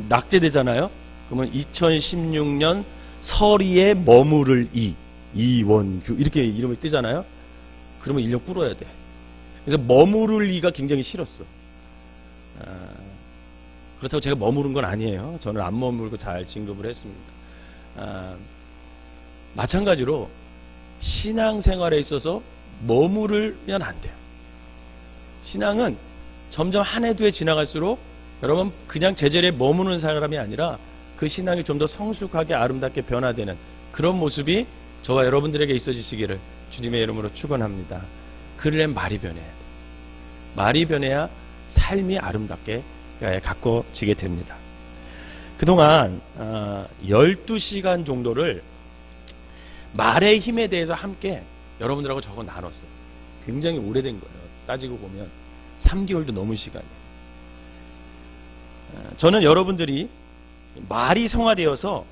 낙제되잖아요. 그러면 2016년 서리에 머무를 이원규 이렇게 이름이 뜨잖아요. 그러면 1년 꿇어야 돼. 그래서 머무를 이가 굉장히 싫었어. 그렇다고 제가 머무른 건 아니에요. 저는 안 머물고 잘 진급을 했습니다. 마찬가지로 신앙생활에 있어서 머무르면 안 돼요. 신앙은 점점 한 해 두 해 지나갈수록 여러분 그냥 제자리에 머무는 사람이 아니라 그 신앙이 좀 더 성숙하게 아름답게 변화되는 그런 모습이 저와 여러분들에게 있어지시기를 주님의 이름으로 축원합니다. 그러려면 말이 변해야 돼. 말이 변해야 삶이 아름답게 가꿔지게 됩니다. 그동안 12시간 정도를 말의 힘에 대해서 함께 여러분들하고 적어 나눴어요. 굉장히 오래된 거예요. 따지고 보면 3개월도 넘은 시간이에요. 저는 여러분들이 말이 성화되어서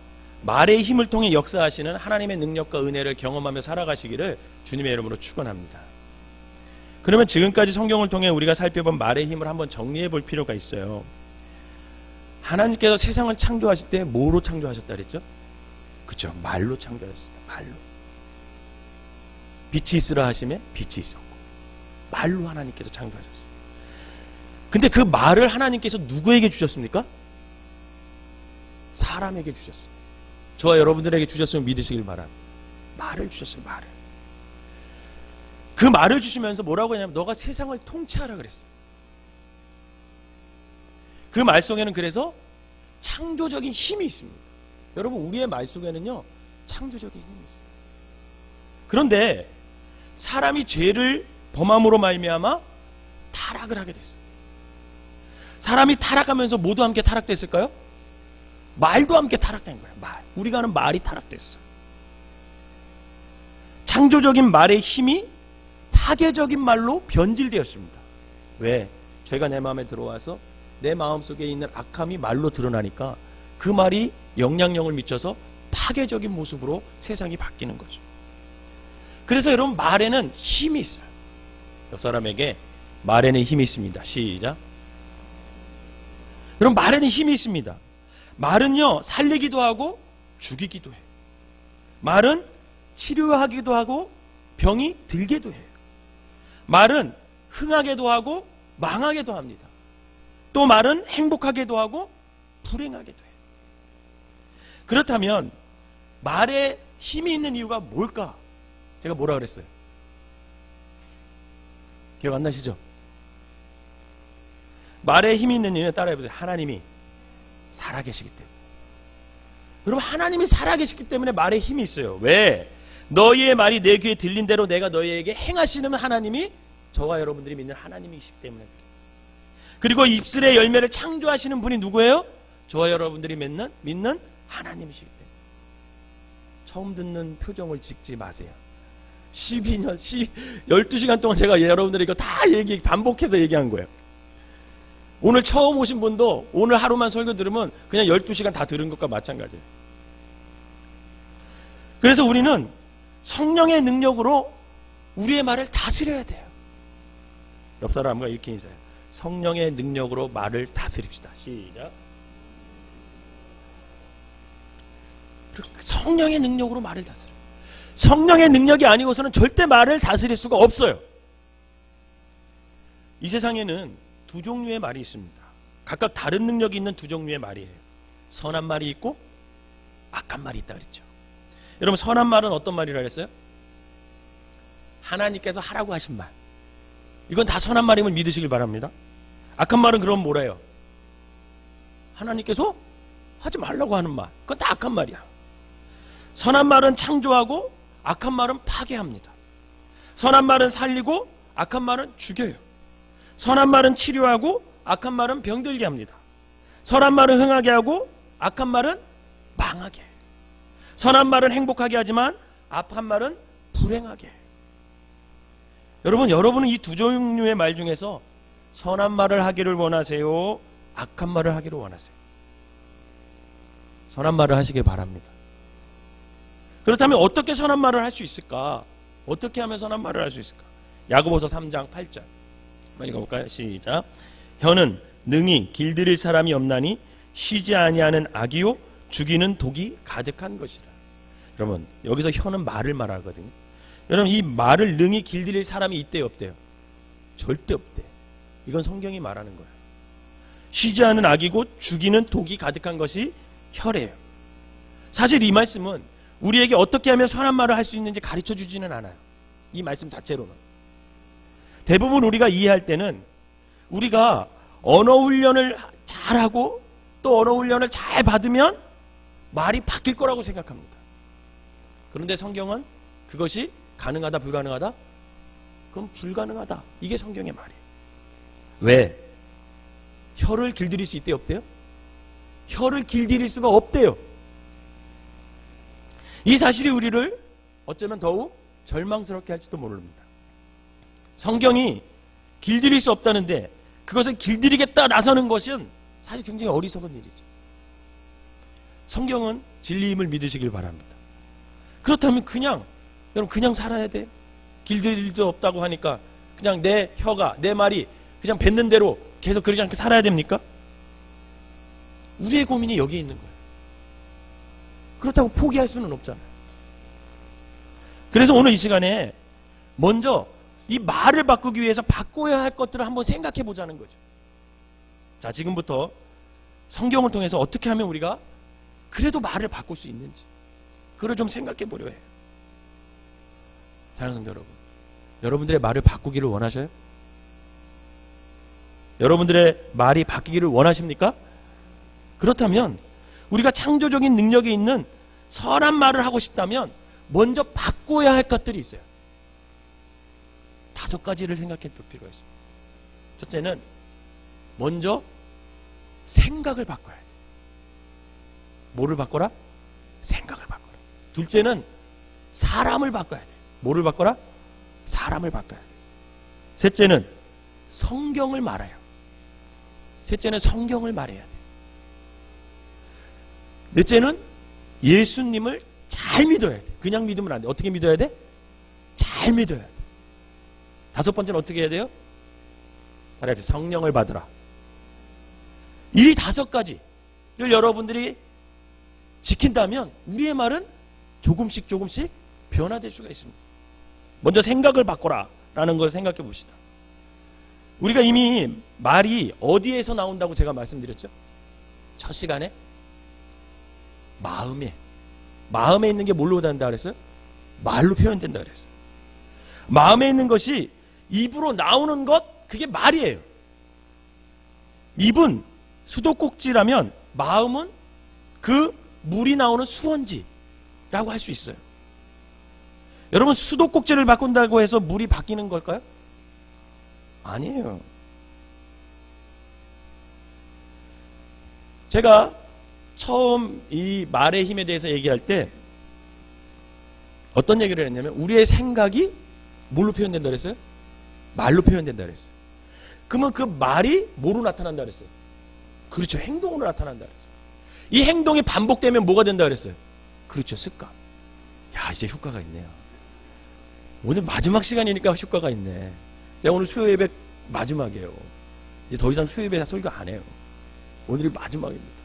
말의 힘을 통해 역사하시는 하나님의 능력과 은혜를 경험하며 살아가시기를 주님의 이름으로 축원합니다. 그러면 지금까지 성경을 통해 우리가 살펴본 말의 힘을 한번 정리해 볼 필요가 있어요. 하나님께서 세상을 창조하실 때 뭐로 창조하셨다 그랬죠? 그렇죠. 말로 창조하셨다. 말로. 빛이 있으라 하시면 빛이 있었고 말로 하나님께서 창조하셨어요. 근데 그 말을 하나님께서 누구에게 주셨습니까? 사람에게 주셨어요. 저와 여러분들에게 주셨으면 믿으시길 바랍니다. 말을 주셨어요. 말을. 그 말을 주시면서 뭐라고 하냐면 너가 세상을 통치하라 그랬어요. 그 말 속에는 그래서 창조적인 힘이 있습니다. 여러분 우리의 말 속에는요 창조적인 힘이 있어요. 그런데 사람이 죄를 범함으로 말미암아 타락을 하게 됐어요. 사람이 타락하면서 모두 함께 타락됐을까요? 말도 함께 타락된 거예요. 말. 우리가 하는 말이 타락됐어요. 창조적인 말의 힘이 파괴적인 말로 변질되었습니다. 왜? 죄가 내 마음에 들어와서 내 마음속에 있는 악함이 말로 드러나니까 그 말이 영향력을 미쳐서 파괴적인 모습으로 세상이 바뀌는 거죠. 그래서 여러분 말에는 힘이 있어요. 옆 사람에게 말에는 힘이 있습니다. 시작. 여러분 말에는 힘이 있습니다. 말은요 살리기도 하고 죽이기도 해요. 말은 치료하기도 하고 병이 들게도 해요. 말은 흥하게도 하고 망하게도 합니다. 또 말은 행복하게도 하고 불행하게도 해요. 그렇다면 말에 힘이 있는 이유가 뭘까? 제가 뭐라 그랬어요? 기억 안 나시죠? 말에 힘이 있는 이유는 따라해보세요. 하나님이 살아계시기 때문에. 여러분 하나님이 살아계시기 때문에 말에 힘이 있어요. 왜? 너희의 말이 내 귀에 들린 대로 내가 너희에게 행하시는 하나님이 저와 여러분들이 믿는 하나님이시기 때문에. 그리고 입술의 열매를 창조하시는 분이 누구예요? 저와 여러분들이 믿는 하나님이시기 때문에. 처음 듣는 표정을 짓지 마세요. 12시간 동안 제가 여러분들이 이거 다 반복해서 얘기한 거예요. 오늘 처음 오신 분도 오늘 하루만 설교 들으면 그냥 12시간 다 들은 것과 마찬가지예요. 그래서 우리는 성령의 능력으로 우리의 말을 다스려야 돼요. 옆 사람과 이렇게 인사해요. 성령의 능력으로 말을 다스립시다. 시작. 성령의 능력으로 말을 다스려. 성령의 능력이 아니고서는 절대 말을 다스릴 수가 없어요. 이 세상에는 두 종류의 말이 있습니다. 각각 다른 능력이 있는 두 종류의 말이에요. 선한 말이 있고 악한 말이 있다 그랬죠. 여러분 선한 말은 어떤 말이라 그랬어요? 하나님께서 하라고 하신 말. 이건 다 선한 말임을 믿으시길 바랍니다. 악한 말은 그럼 뭐래요? 하나님께서 하지 말라고 하는 말. 그건 다 악한 말이야. 선한 말은 창조하고 악한 말은 파괴합니다. 선한 말은 살리고 악한 말은 죽여요. 선한 말은 치료하고 악한 말은 병들게 합니다. 선한 말은 흥하게 하고 악한 말은 망하게 해요. 선한 말은 행복하게 하지만 악한 말은 불행하게 해요. 여러분은 이 두 종류의 말 중에서 선한 말을 하기를 원하세요? 악한 말을 하기를 원하세요? 선한 말을 하시길 바랍니다. 그렇다면 어떻게 선한 말을 할 수 있을까? 어떻게 하면 선한 말을 할 수 있을까? 야고보서 3장 8절 한번 읽어볼까요? 시작. 혀는 능히 길들일 사람이 없나니 쉬지 아니하는 악이요 죽이는 독이 가득한 것이라. 여러분 여기서 혀는 말을 말하거든요. 여러분 이 말을 능히 길들일 사람이 있대요 없대요? 절대 없대. 이건 성경이 말하는 거예요. 쉬지 않은 악이고 죽이는 독이 가득한 것이 혀래요. 사실 이 말씀은 우리에게 어떻게 하면 선한 말을 할 수 있는지 가르쳐 주지는 않아요. 이 말씀 자체로는. 대부분 우리가 이해할 때는 우리가 언어 훈련을 잘하고 또 언어 훈련을 잘 받으면 말이 바뀔 거라고 생각합니다. 그런데 성경은 그것이 가능하다 불가능하다? 그럼 불가능하다. 이게 성경의 말이에요. 왜? 혀를 길들일 수 있대요 없대요? 혀를 길들일 수가 없대요. 이 사실이 우리를 어쩌면 더욱 절망스럽게 할지도 모릅니다. 성경이 길들일 수 없다는데 그것을 길들이겠다 나서는 것은 사실 굉장히 어리석은 일이죠. 성경은 진리임을 믿으시길 바랍니다. 그렇다면 여러분 그냥 살아야 돼요? 길들일 수 없다고 하니까 그냥 내 혀가 내 말이 그냥 뱉는 대로 계속 그렇게 않게 살아야 됩니까? 우리의 고민이 여기에 있는 거예요. 그렇다고 포기할 수는 없잖아요. 그래서 오늘 이 시간에 먼저 이 말을 바꾸기 위해서 바꿔야 할 것들을 한번 생각해 보자는 거죠. 자, 지금부터 성경을 통해서 어떻게 하면 우리가 그래도 말을 바꿀 수 있는지 그걸 좀 생각해 보려 해요. 사랑하는 성도 여러분, 여러분들의 말을 바꾸기를 원하셔요? 여러분들의 말이 바뀌기를 원하십니까? 그렇다면 우리가 창조적인 능력이 있는 선한 말을 하고 싶다면 먼저 바꿔야 할 것들이 있어요. 5가지를 생각해 볼 필요가 있습니다. 첫째는 먼저 생각을 바꿔야 돼요. 뭐를 바꿔라? 생각을 바꿔라. 둘째는 사람을 바꿔야 돼요. 뭐를 바꿔라? 사람을 바꿔야 돼요. 셋째는 성경을 말해요. 셋째는 성경을 말해야 돼요. 넷째는 예수님을 잘 믿어야 돼. 그냥 믿으면 안 돼. 어떻게 믿어야 돼? 잘 믿어야 돼. 5번째는 어떻게 해야 돼요? 바로 앞에 성령을 받으라. 이 5가지를 여러분들이 지킨다면 우리의 말은 조금씩 변화될 수가 있습니다. 먼저 생각을 바꿔라 라는 걸 생각해 봅시다. 우리가 이미 말이 어디에서 나온다고 제가 말씀드렸죠? 첫 시간에 마음에 있는 게 뭘로 된다 그랬어요? 말로 표현된다 그랬어요. 마음에 있는 것이 입으로 나오는 것, 그게 말이에요. 입은 수도꼭지라면 마음은 그 물이 나오는 수원지라고 할 수 있어요. 여러분, 수도꼭지를 바꾼다고 해서 물이 바뀌는 걸까요? 아니에요. 제가 처음 이 말의 힘에 대해서 얘기할 때 어떤 얘기를 했냐면 우리의 생각이 뭘로 표현된다 그랬어요? 말로 표현된다 그랬어요. 그러면 그 말이 뭐로 나타난다 그랬어요? 그렇죠. 행동으로 나타난다 그랬어요. 이 행동이 반복되면 뭐가 된다 그랬어요? 그렇죠. 습관. 야, 이제 효과가 있네요. 오늘 마지막 시간이니까 효과가 있네. 제가 오늘 수요 예배 마지막이에요. 이제 더 이상 수요 예배 설교 안 해요. 오늘이 마지막입니다.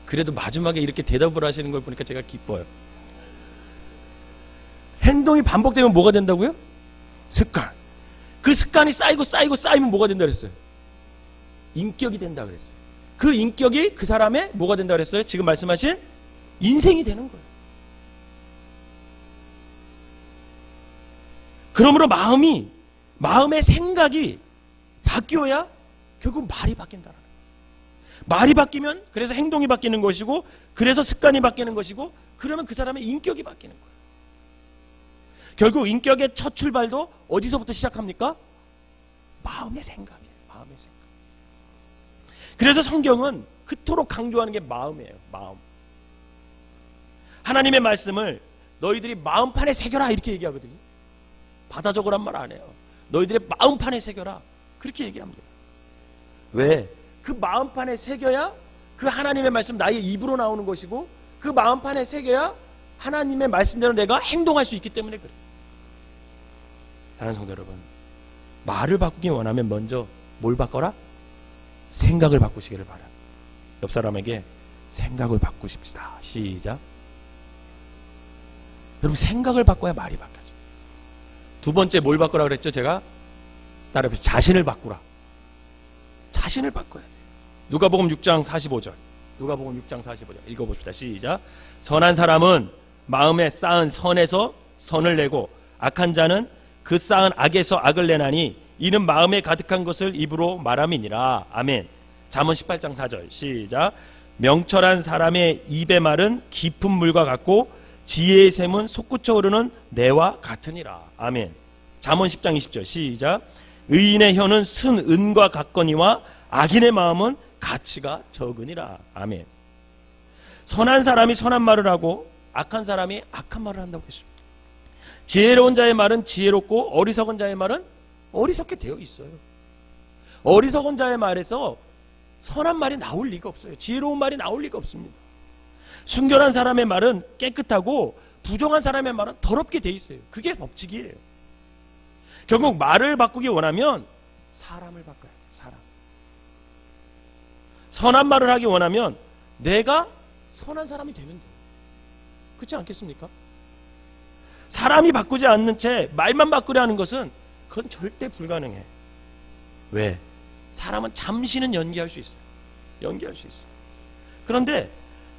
그래도 마지막에 이렇게 대답을 하시는 걸 보니까 제가 기뻐요. 행동이 반복되면 뭐가 된다고요? 습관. 그 습관이 쌓이면 뭐가 된다 그랬어요? 인격이 된다 그랬어요. 그 인격이 그 사람의 뭐가 된다 그랬어요? 지금 말씀하신 인생이 되는 거예요. 그러므로 마음의 생각이 바뀌어야 결국 말이 바뀐다는 거예요. 말이 바뀌면 그래서 행동이 바뀌는 것이고, 그래서 습관이 바뀌는 것이고, 그러면 그 사람의 인격이 바뀌는 거예요. 결국 인격의 첫 출발도 어디서부터 시작합니까? 마음의 생각이에요. 마음의 생각. 그래서 성경은 그토록 강조하는 게 마음이에요. 마음. 하나님의 말씀을 너희들이 마음판에 새겨라 이렇게 얘기하거든요. 받아 적으란 말 안 해요. 너희들의 마음판에 새겨라 그렇게 얘기합니다. 왜? 그 마음판에 새겨야 그 하나님의 말씀 나의 입으로 나오는 것이고, 그 마음판에 새겨야 하나님의 말씀대로 내가 행동할 수 있기 때문에 그래요. 사랑하는 성도 여러분, 말을 바꾸기 원하면 먼저 뭘 바꿔라? 생각을 바꾸시기를 바랍니다. 옆 사람에게 생각을 바꾸십시다. 시작. 여러분, 생각을 바꿔야 말이 바뀌어져. 두 번째 뭘 바꾸라 그랬죠? 제가 따라해보세요. 자신을 바꾸라. 자신을 바꿔야 돼요. 누가복음 6장 45절. 누가복음 6장 45절 읽어봅시다. 시작. 선한 사람은 마음에 쌓은 선에서 선을 내고, 악한 자는 그 쌓은 악에서 악을 내나니 이는 마음에 가득한 것을 입으로 말함이니라. 아멘. 잠언 18장 4절 시작. 명철한 사람의 입의 말은 깊은 물과 같고 지혜의 샘은 솟구쳐 오르는 내와 같으니라. 아멘. 잠언 10장 20절 시작. 의인의 혀는 순 은과 같거니와 악인의 마음은 가치가 적으니라. 아멘. 선한 사람이 선한 말을 하고 악한 사람이 악한 말을 한다고 했습니다. 지혜로운 자의 말은 지혜롭고 어리석은 자의 말은 어리석게 되어 있어요. 어리석은 자의 말에서 선한 말이 나올 리가 없어요. 지혜로운 말이 나올 리가 없습니다. 순결한 사람의 말은 깨끗하고 부정한 사람의 말은 더럽게 돼 있어요. 그게 법칙이에요. 결국 말을 바꾸기 원하면 사람을 바꿔야 돼요. 사람. 선한 말을 하기 원하면 내가 선한 사람이 되면 돼요. 그렇지 않겠습니까? 사람이 바꾸지 않는 채 말만 바꾸려 하는 것은 그건 절대 불가능해. 왜? 사람은 잠시는 연기할 수 있어요. 연기할 수 있어요. 그런데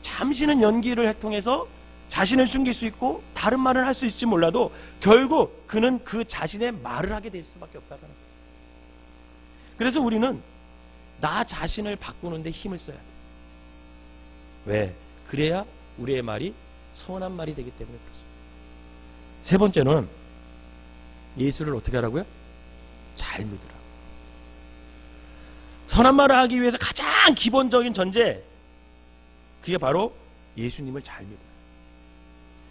잠시는 연기를 통해서 자신을 숨길 수 있고 다른 말을 할 수 있을지 몰라도 결국 그는 그 자신의 말을 하게 될 수밖에 없다는 거예요. 그래서 우리는 나 자신을 바꾸는 데 힘을 써야 돼요. 왜? 그래야 우리의 말이 선한 말이 되기 때문에 그렇습니다. 세 번째는 예수를 어떻게 하라고요? 잘 믿으라. 선한 말을 하기 위해서 가장 기본적인 전제, 그게 바로 예수님을 잘 믿어요.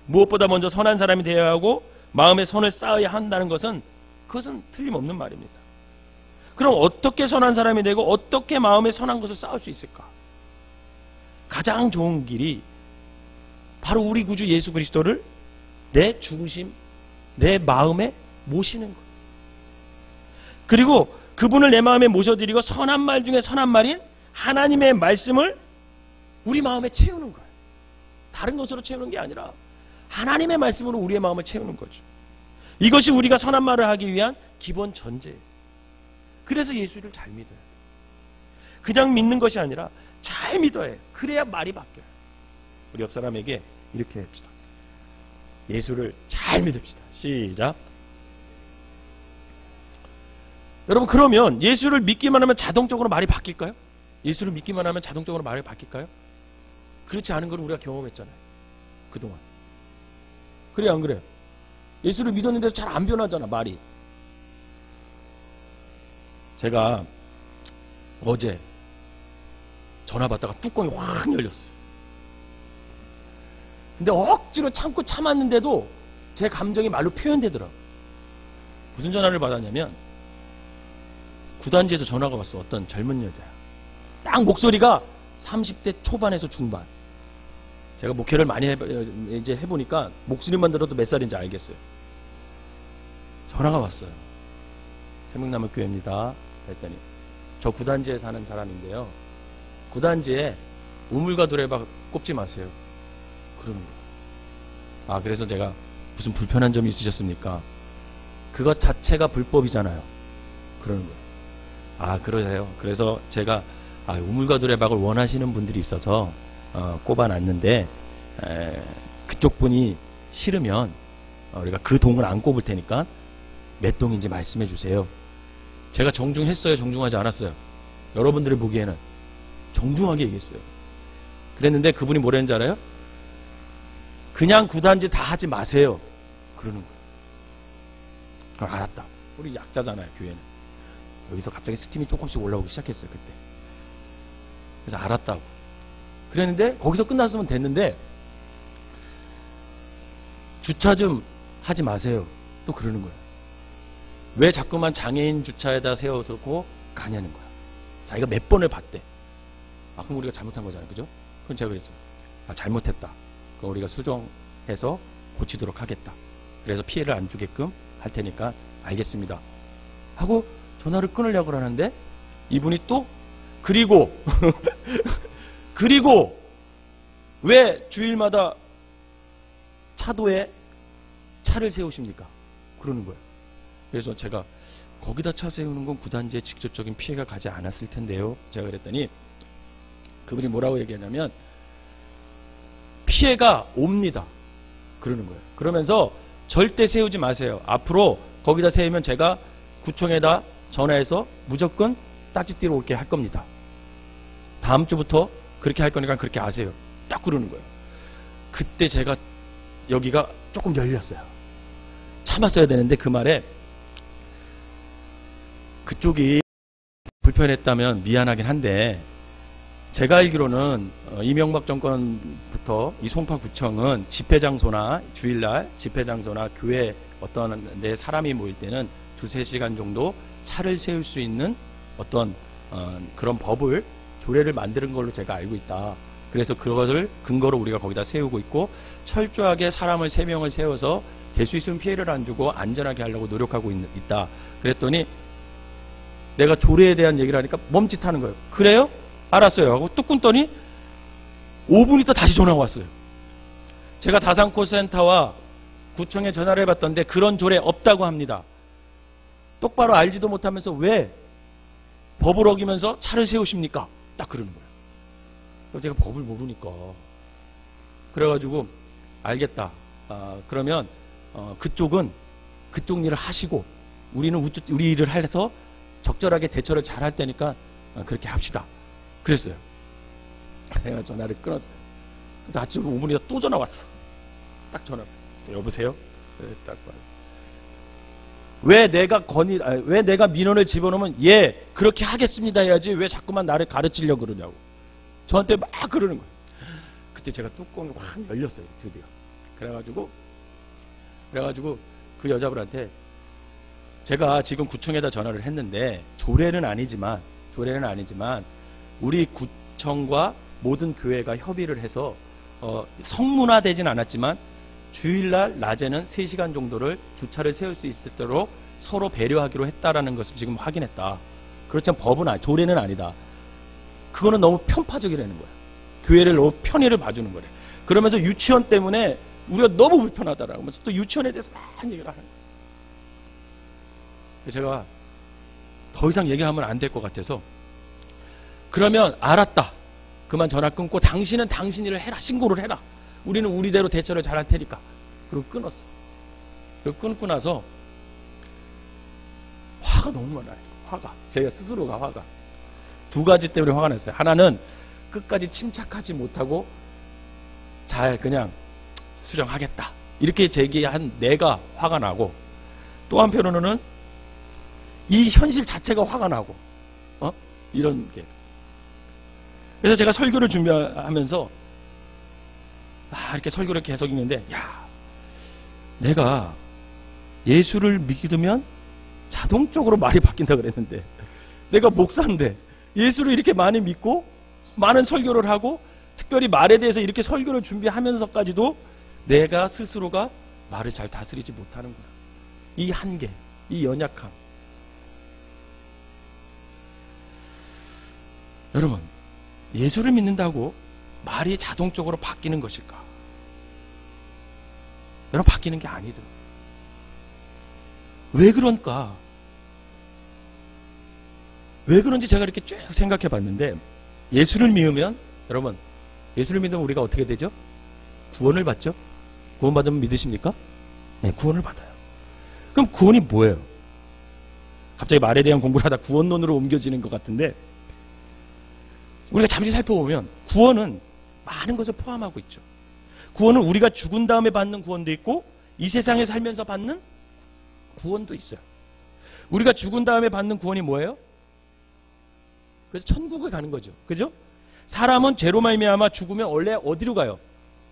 무엇보다 먼저 선한 사람이 되어야 하고 마음에 선을 쌓아야 한다는 것은, 그것은 틀림없는 말입니다. 그럼 어떻게 선한 사람이 되고 어떻게 마음에 선한 것을 쌓을 수 있을까? 가장 좋은 길이 바로 우리 구주 예수 그리스도를 내 중심, 내 마음에 모시는 거예요. 그리고 그분을 내 마음에 모셔드리고 선한 말 중에 선한 말인 하나님의 말씀을 우리 마음에 채우는 거예요. 다른 것으로 채우는 게 아니라 하나님의 말씀으로 우리의 마음을 채우는 거죠. 이것이 우리가 선한 말을 하기 위한 기본 전제예요. 그래서 예수를 잘 믿어요. 그냥 믿는 것이 아니라 잘 믿어야 해요. 그래야 말이 바뀌어요. 우리 옆 사람에게 이렇게 합시다. 예수를 잘 믿읍시다. 시작. 여러분, 그러면 예수를 믿기만 하면 자동적으로 말이 바뀔까요? 예수를 믿기만 하면 자동적으로 말이 바뀔까요? 그렇지 않은 걸 우리가 경험했잖아요. 그동안. 그래요, 안 그래요? 예수를 믿었는데도 잘 안 변하잖아, 말이. 제가 어제 전화 받다가 뚜껑이 확 열렸어요. 근데 억지로 참고 참았는데도 제 감정이 말로 표현되더라고요. 무슨 전화를 받았냐면 구단지에서 전화가 왔어. 어떤 젊은 여자야. 딱 목소리가 30대 초반에서 중반. 제가 목회를 많이 이제 해보니까 목소리만 들어도 몇 살인지 알겠어요. 전화가 왔어요. 생명나무교회입니다. 그랬더니 저 구단지에 사는 사람인데요. 구단지에 우물과 두레박 꼽지 마세요. 그러는 거예요. 아, 그래서 제가 무슨 불편한 점이 있으셨습니까? 그것 자체가 불법이잖아요. 그러는 거예요. 아, 그러세요. 그래서 제가 우물과 두레박을 원하시는 분들이 있어서 꼽아놨는데 그쪽 분이 싫으면 우리가 그 동을 안 꼽을 테니까 몇 동인지 말씀해 주세요. 제가 정중했어요? 정중하지 않았어요? 여러분들이 보기에는 정중하게 얘기했어요. 그랬는데 그분이 뭐랬는지 알아요? 그냥 구단지 다 하지 마세요. 그러는 거예요. 그럼 알았다. 우리 약자잖아요, 교회는. 여기서 갑자기 스팀이 조금씩 올라오기 시작했어요, 그때. 그래서 알았다고. 그랬는데 거기서 끝났으면 됐는데 주차 좀 하지 마세요. 또 그러는 거예요. 왜 자꾸만 장애인 주차에다 세워서 가냐는 거야. 자기가 몇 번을 봤대. 아, 그럼 우리가 잘못한 거잖아요. 그죠? 그건 제가 그랬죠. 아, 잘못했다. 그럼 우리가 수정해서 고치도록 하겠다. 그래서 피해를 안 주게끔 할 테니까 알겠습니다. 하고 전화를 끊으려고 하는데 이분이 또 그리고 그리고 왜 주일마다 차도에 차를 세우십니까? 그러는 거예요. 그래서 제가 거기다 차 세우는 건 구단지에 직접적인 피해가 가지 않았을 텐데요. 제가 그랬더니 그분이 뭐라고 얘기하냐면 피해가 옵니다. 그러는 거예요. 그러면서 절대 세우지 마세요. 앞으로 거기다 세우면 제가 구청에다 전화해서 무조건 딱지띠로 올게 할 겁니다. 다음 주부터 그렇게 할 거니까 그렇게 아세요. 딱 그러는 거예요. 그때 제가 여기가 조금 열렸어요. 참았어야 되는데 그 말에 그쪽이 불편했다면 미안하긴 한데 제가 알기로는 이명박 정권부터 이 송파구청은 집회장소나 주일날 집회장소나 교회 어떤 내 사람이 모일 때는 2-3시간 정도 차를 세울 수 있는 어떤 그런 법을 조례를 만드는 걸로 제가 알고 있다. 그래서 그것을 근거로 우리가 거기다 세우고 있고 철저하게 사람을 3명을 세워서 될 수 있으면 피해를 안 주고 안전하게 하려고 노력하고 있다. 그랬더니 내가 조례에 대한 얘기를 하니까 멈칫하는 거예요. 그래요? 알았어요. 하고 뚝 끊더니 5분 있다 다시 전화가 왔어요. 제가 다산콜센터와 구청에 전화를 해봤던데 그런 조례 없다고 합니다. 똑바로 알지도 못하면서 왜 법을 어기면서 차를 세우십니까? 딱 그러는 거예요. 제가 법을 모르니까. 그래가지고 알겠다. 그러면 그쪽은 그쪽 일을 하시고 우리는 우리 일을 해서 적절하게 대처를 잘 할 테니까 그렇게 합시다. 그랬어요. 내가 전화를 끊었어요. 근데 아침 5분이다 또 전화 왔어. 딱 전화. 여보세요? 네, 딱 봐. 왜 내가 민원을 집어넣으면 예 그렇게 하겠습니다 해야지 왜 자꾸만 나를 가르치려고 그러냐고. 저한테 막 그러는 거예요. 그때 제가 뚜껑이 확 열렸어요. 드디어. 그래가지고 그 여자분한테 제가 지금 구청에다 전화를 했는데 조례는 아니지만 우리 구청과 모든 교회가 협의를 해서 성문화되진 않았지만 주일날 낮에는 3시간 정도를 주차를 세울 수 있도록 서로 배려하기로 했다라는 것을 지금 확인했다. 그렇지만 조례는 아니다. 그거는 너무 편파적이라는 거야. 교회를 너무 편의를 봐주는 거래. 그러면서 유치원 때문에 우리가 너무 불편하다라고 하면서 또 유치원에 대해서 막 얘기를 하는 거야. 제가 더 이상 얘기하면 안 될 것 같아서 그러면 알았다. 그만 전화 끊고 당신은 당신 일을 해라. 신고를 해라. 우리는 우리대로 대처를 잘할 테니까. 그리고 끊었어. 그리고 끊고 나서 화가 너무 많아요. 화가. 제가 스스로가 화가. 2가지 때문에 화가 났어요. 하나는 끝까지 침착하지 못하고 잘 그냥 수정하겠다. 이렇게 제기한 내가 화가 나고 또 한편으로는 이 현실 자체가 화가 나고 이런 게. 그래서 제가 설교를 준비하면서 이렇게 설교를 계속 읽는데 내가 예수를 믿으면 자동적으로 말이 바뀐다 그랬는데 내가 목사인데 예수를 이렇게 많이 믿고 많은 설교를 하고 특별히 말에 대해서 이렇게 설교를 준비하면서까지도 내가 스스로가 말을 잘 다스리지 못하는구나. 이 한계, 이 연약함. 여러분, 예수를 믿는다고 말이 자동적으로 바뀌는 것일까? 여러분, 바뀌는 게 아니더라고요. 왜 그런가? 왜 그런지 제가 이렇게 쭉 생각해 봤는데 예수를 믿으면 여러분 예수를 믿으면 우리가 어떻게 되죠? 구원을 받죠? 구원 받으면 믿으십니까? 네, 구원을 받아요. 그럼 구원이 뭐예요? 갑자기 말에 대한 공부를 하다 구원론으로 옮겨지는 것 같은데 우리가 잠시 살펴보면 구원은 많은 것을 포함하고 있죠. 구원은 우리가 죽은 다음에 받는 구원도 있고 이 세상에 살면서 받는 구원도 있어요. 우리가 죽은 다음에 받는 구원이 뭐예요? 그래서 천국에 가는 거죠. 그죠? 사람은 죄로 말미암아 죽으면 원래 어디로 가요?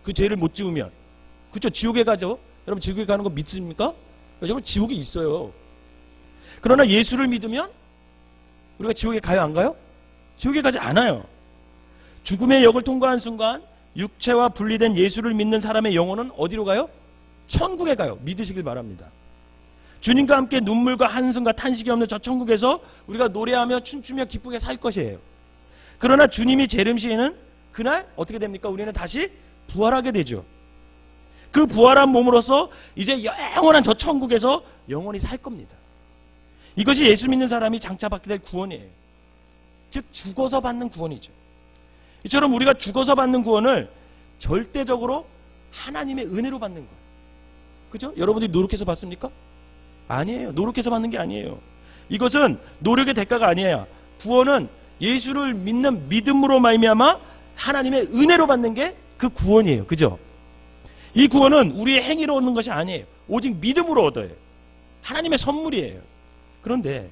그 죄를 못 지우면. 그렇죠? 지옥에 가죠. 여러분 지옥에 가는 거 믿습니까? 여러분 지옥에 있어요. 그러나 예수를 믿으면 우리가 지옥에 가요, 안 가요? 지옥에 가지 않아요. 죽음의 역을 통과한 순간 육체와 분리된 예수를 믿는 사람의 영혼은 어디로 가요? 천국에 가요. 믿으시길 바랍니다. 주님과 함께 눈물과 한숨과 탄식이 없는 저 천국에서 우리가 노래하며 춤추며 기쁘게 살 것이에요. 그러나 주님이 재림시에는 그날 어떻게 됩니까? 우리는 다시 부활하게 되죠. 그 부활한 몸으로서 이제 영원한 저 천국에서 영원히 살 겁니다. 이것이 예수 믿는 사람이 장차 받게 될 구원이에요. 즉 죽어서 받는 구원이죠. 이처럼 우리가 죽어서 받는 구원을 절대적으로 하나님의 은혜로 받는 거예요. 그죠? 여러분들이 노력해서 받습니까? 아니에요. 노력해서 받는 게 아니에요. 이것은 노력의 대가가 아니에요. 구원은 예수를 믿는 믿음으로 말미암아 하나님의 은혜로 받는 게 그 구원이에요. 그죠? 이 구원은 우리의 행위로 얻는 것이 아니에요. 오직 믿음으로 얻어요. 하나님의 선물이에요. 그런데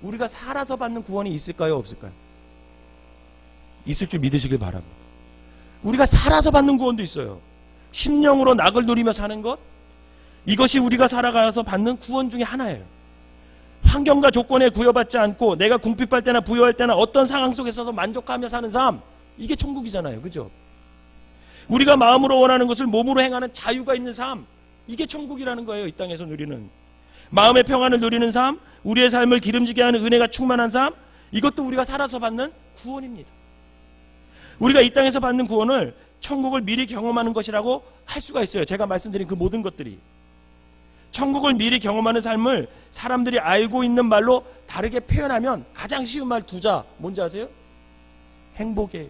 우리가 살아서 받는 구원이 있을까요? 없을까요? 있을 줄 믿으시길 바랍니다. 우리가 살아서 받는 구원도 있어요. 심령으로 낙을 누리며 사는 것, 이것이 우리가 살아가서 받는 구원 중에 하나예요. 환경과 조건에 구애받지 않고 내가 궁핍할 때나 부유할 때나 어떤 상황 속에서도 만족하며 사는 삶, 이게 천국이잖아요. 그죠? 우리가 마음으로 원하는 것을 몸으로 행하는 자유가 있는 삶, 이게 천국이라는 거예요. 이 땅에서 누리는 마음의 평안을 누리는 삶, 우리의 삶을 기름지게 하는 은혜가 충만한 삶, 이것도 우리가 살아서 받는 구원입니다. 우리가 이 땅에서 받는 구원을 천국을 미리 경험하는 것이라고 할 수가 있어요. 제가 말씀드린 그 모든 것들이 천국을 미리 경험하는 삶을 사람들이 알고 있는 말로 다르게 표현하면 가장 쉬운 말 두 자, 뭔지 아세요? 행복이에요.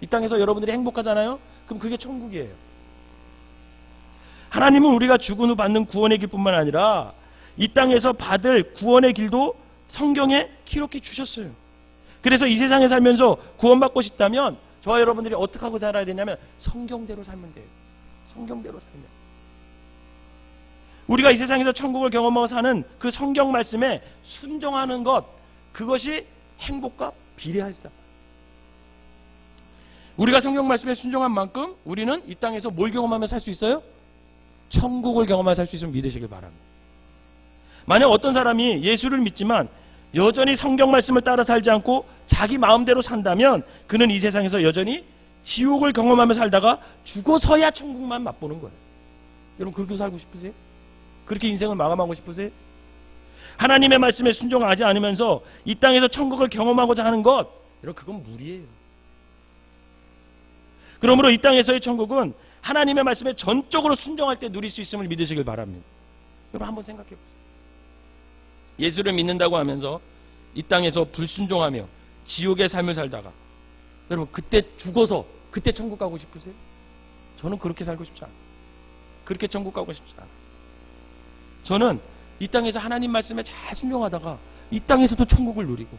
이 땅에서 여러분들이 행복하잖아요? 그럼 그게 천국이에요. 하나님은 우리가 죽은 후 받는 구원의 길뿐만 아니라 이 땅에서 받을 구원의 길도 성경에 기록해 주셨어요. 그래서 이 세상에 살면서 구원받고 싶다면 저와 여러분들이 어떻게 하고 살아야 되냐면 성경대로 살면 돼요. 성경대로 살면. 우리가 이 세상에서 천국을 경험하고 사는 그 성경 말씀에 순종하는 것, 그것이 행복과 비례하다. 우리가 성경 말씀에 순종한 만큼 우리는 이 땅에서 뭘 경험하며 살 수 있어요? 천국을 경험하며 살 수 있으면 믿으시길 바랍니다. 만약 어떤 사람이 예수를 믿지만 여전히 성경 말씀을 따라 살지 않고 자기 마음대로 산다면 그는 이 세상에서 여전히 지옥을 경험하며 살다가 죽어서야 천국만 맛보는 거예요. 여러분 그렇게 살고 싶으세요? 그렇게 인생을 마감하고 싶으세요? 하나님의 말씀에 순종하지 않으면서 이 땅에서 천국을 경험하고자 하는 것, 여러분 그건 무리예요. 그러므로 이 땅에서의 천국은 하나님의 말씀에 전적으로 순종할 때 누릴 수 있음을 믿으시길 바랍니다. 여러분 한번 생각해 보세요. 예수를 믿는다고 하면서 이 땅에서 불순종하며 지옥의 삶을 살다가 여러분 그때 죽어서 그때 천국 가고 싶으세요? 저는 그렇게 살고 싶지 않아요. 그렇게 천국 가고 싶지 않아요. 저는 이 땅에서 하나님 말씀에 잘 순종하다가 이 땅에서도 천국을 누리고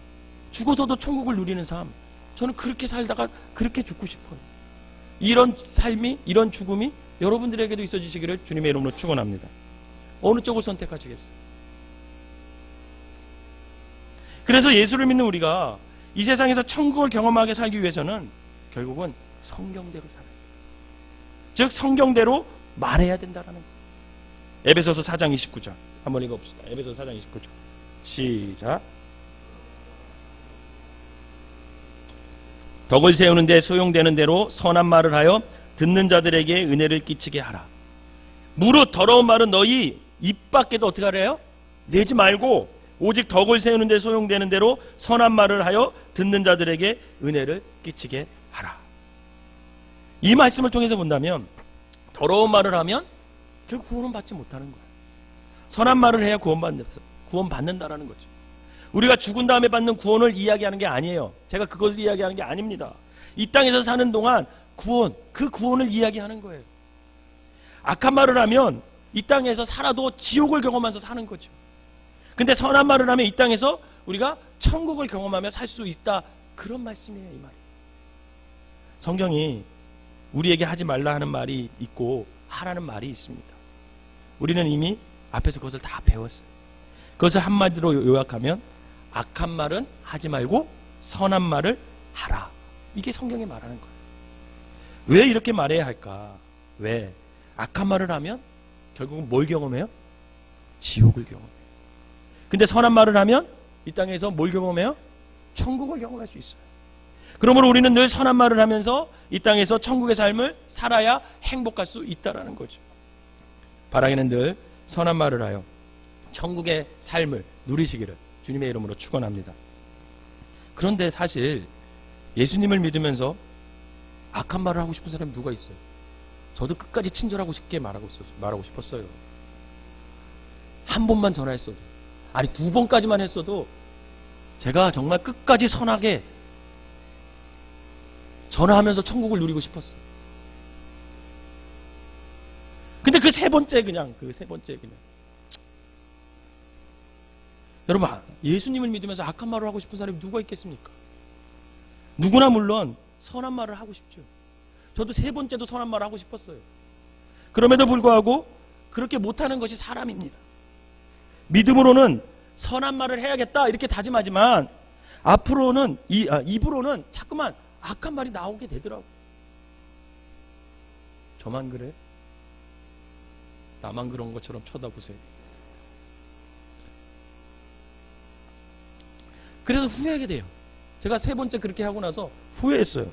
죽어서도 천국을 누리는 삶, 저는 그렇게 살다가 그렇게 죽고 싶어요. 이런 삶이, 이런 죽음이 여러분들에게도 있어지시기를 주님의 이름으로 축원합니다. 어느 쪽을 선택하시겠어요? 그래서 예수를 믿는 우리가 이 세상에서 천국을 경험하게 살기 위해서는 결국은 성경대로 살아야 돼요. 즉 성경대로 말해야 된다는 거예요. 에베소서 4장 29절 한번 읽어봅시다. 에베소서 4장 29절 시작. 덕을 세우는 데 소용되는 대로 선한 말을 하여 듣는 자들에게 은혜를 끼치게 하라. 무릇 더러운 말은 너희 입 밖에도 어떻게 하래요? 내지 말고 오직 덕을 세우는 데 소용되는 대로 선한 말을 하여 듣는 자들에게 은혜를 끼치게 하라. 이 말씀을 통해서 본다면 더러운 말을 하면 결국 구원은 받지 못하는 거예요. 선한 말을 해야 구원받는다라는 거죠. 우리가 죽은 다음에 받는 구원을 이야기하는 게 아니에요. 제가 그것을 이야기하는 게 아닙니다. 이 땅에서 사는 동안 구원, 그 구원을 이야기하는 거예요. 악한 말을 하면 이 땅에서 살아도 지옥을 경험하면서 사는 거죠. 근데 선한 말을 하면 이 땅에서 우리가 천국을 경험하며 살 수 있다. 그런 말씀이에요, 이 말이. 성경이 우리에게 하지 말라 하는 말이 있고 하라는 말이 있습니다. 우리는 이미 앞에서 그것을 다 배웠어요. 그것을 한마디로 요약하면 악한 말은 하지 말고 선한 말을 하라. 이게 성경이 말하는 거예요. 왜 이렇게 말해야 할까? 왜? 악한 말을 하면 결국은 뭘 경험해요? 지옥을 경험해요. 근데 선한 말을 하면 이 땅에서 뭘 경험해요? 천국을 경험할 수 있어요. 그러므로 우리는 늘 선한 말을 하면서 이 땅에서 천국의 삶을 살아야 행복할 수 있다는 거죠. 바라기는 늘 선한 말을 하여 천국의 삶을 누리시기를 주님의 이름으로 축원합니다. 그런데 사실 예수님을 믿으면서 악한 말을 하고 싶은 사람이 누가 있어요? 저도 끝까지 친절하고 싶게 말하고 싶었어요. 한 번만 전화했어도, 아니 2번까지만 했어도 제가 정말 끝까지 선하게 전화하면서 천국을 누리고 싶었어요. 근데 그 세 번째 그냥 여러분, 예수님을 믿으면서 악한 말을 하고 싶은 사람이 누가 있겠습니까? 누구나 물론 선한 말을 하고 싶죠. 저도 세 번째도 선한 말을 하고 싶었어요. 그럼에도 불구하고 그렇게 못하는 것이 사람입니다. 믿음으로는 선한 말을 해야겠다 이렇게 다짐하지만 앞으로는 입으로는 자꾸만 악한 말이 나오게 되더라고. 저만 그래? 나만 그런 것처럼 쳐다보세요. 그래서 후회하게 돼요. 제가 세 번째 그렇게 하고 나서 후회했어요.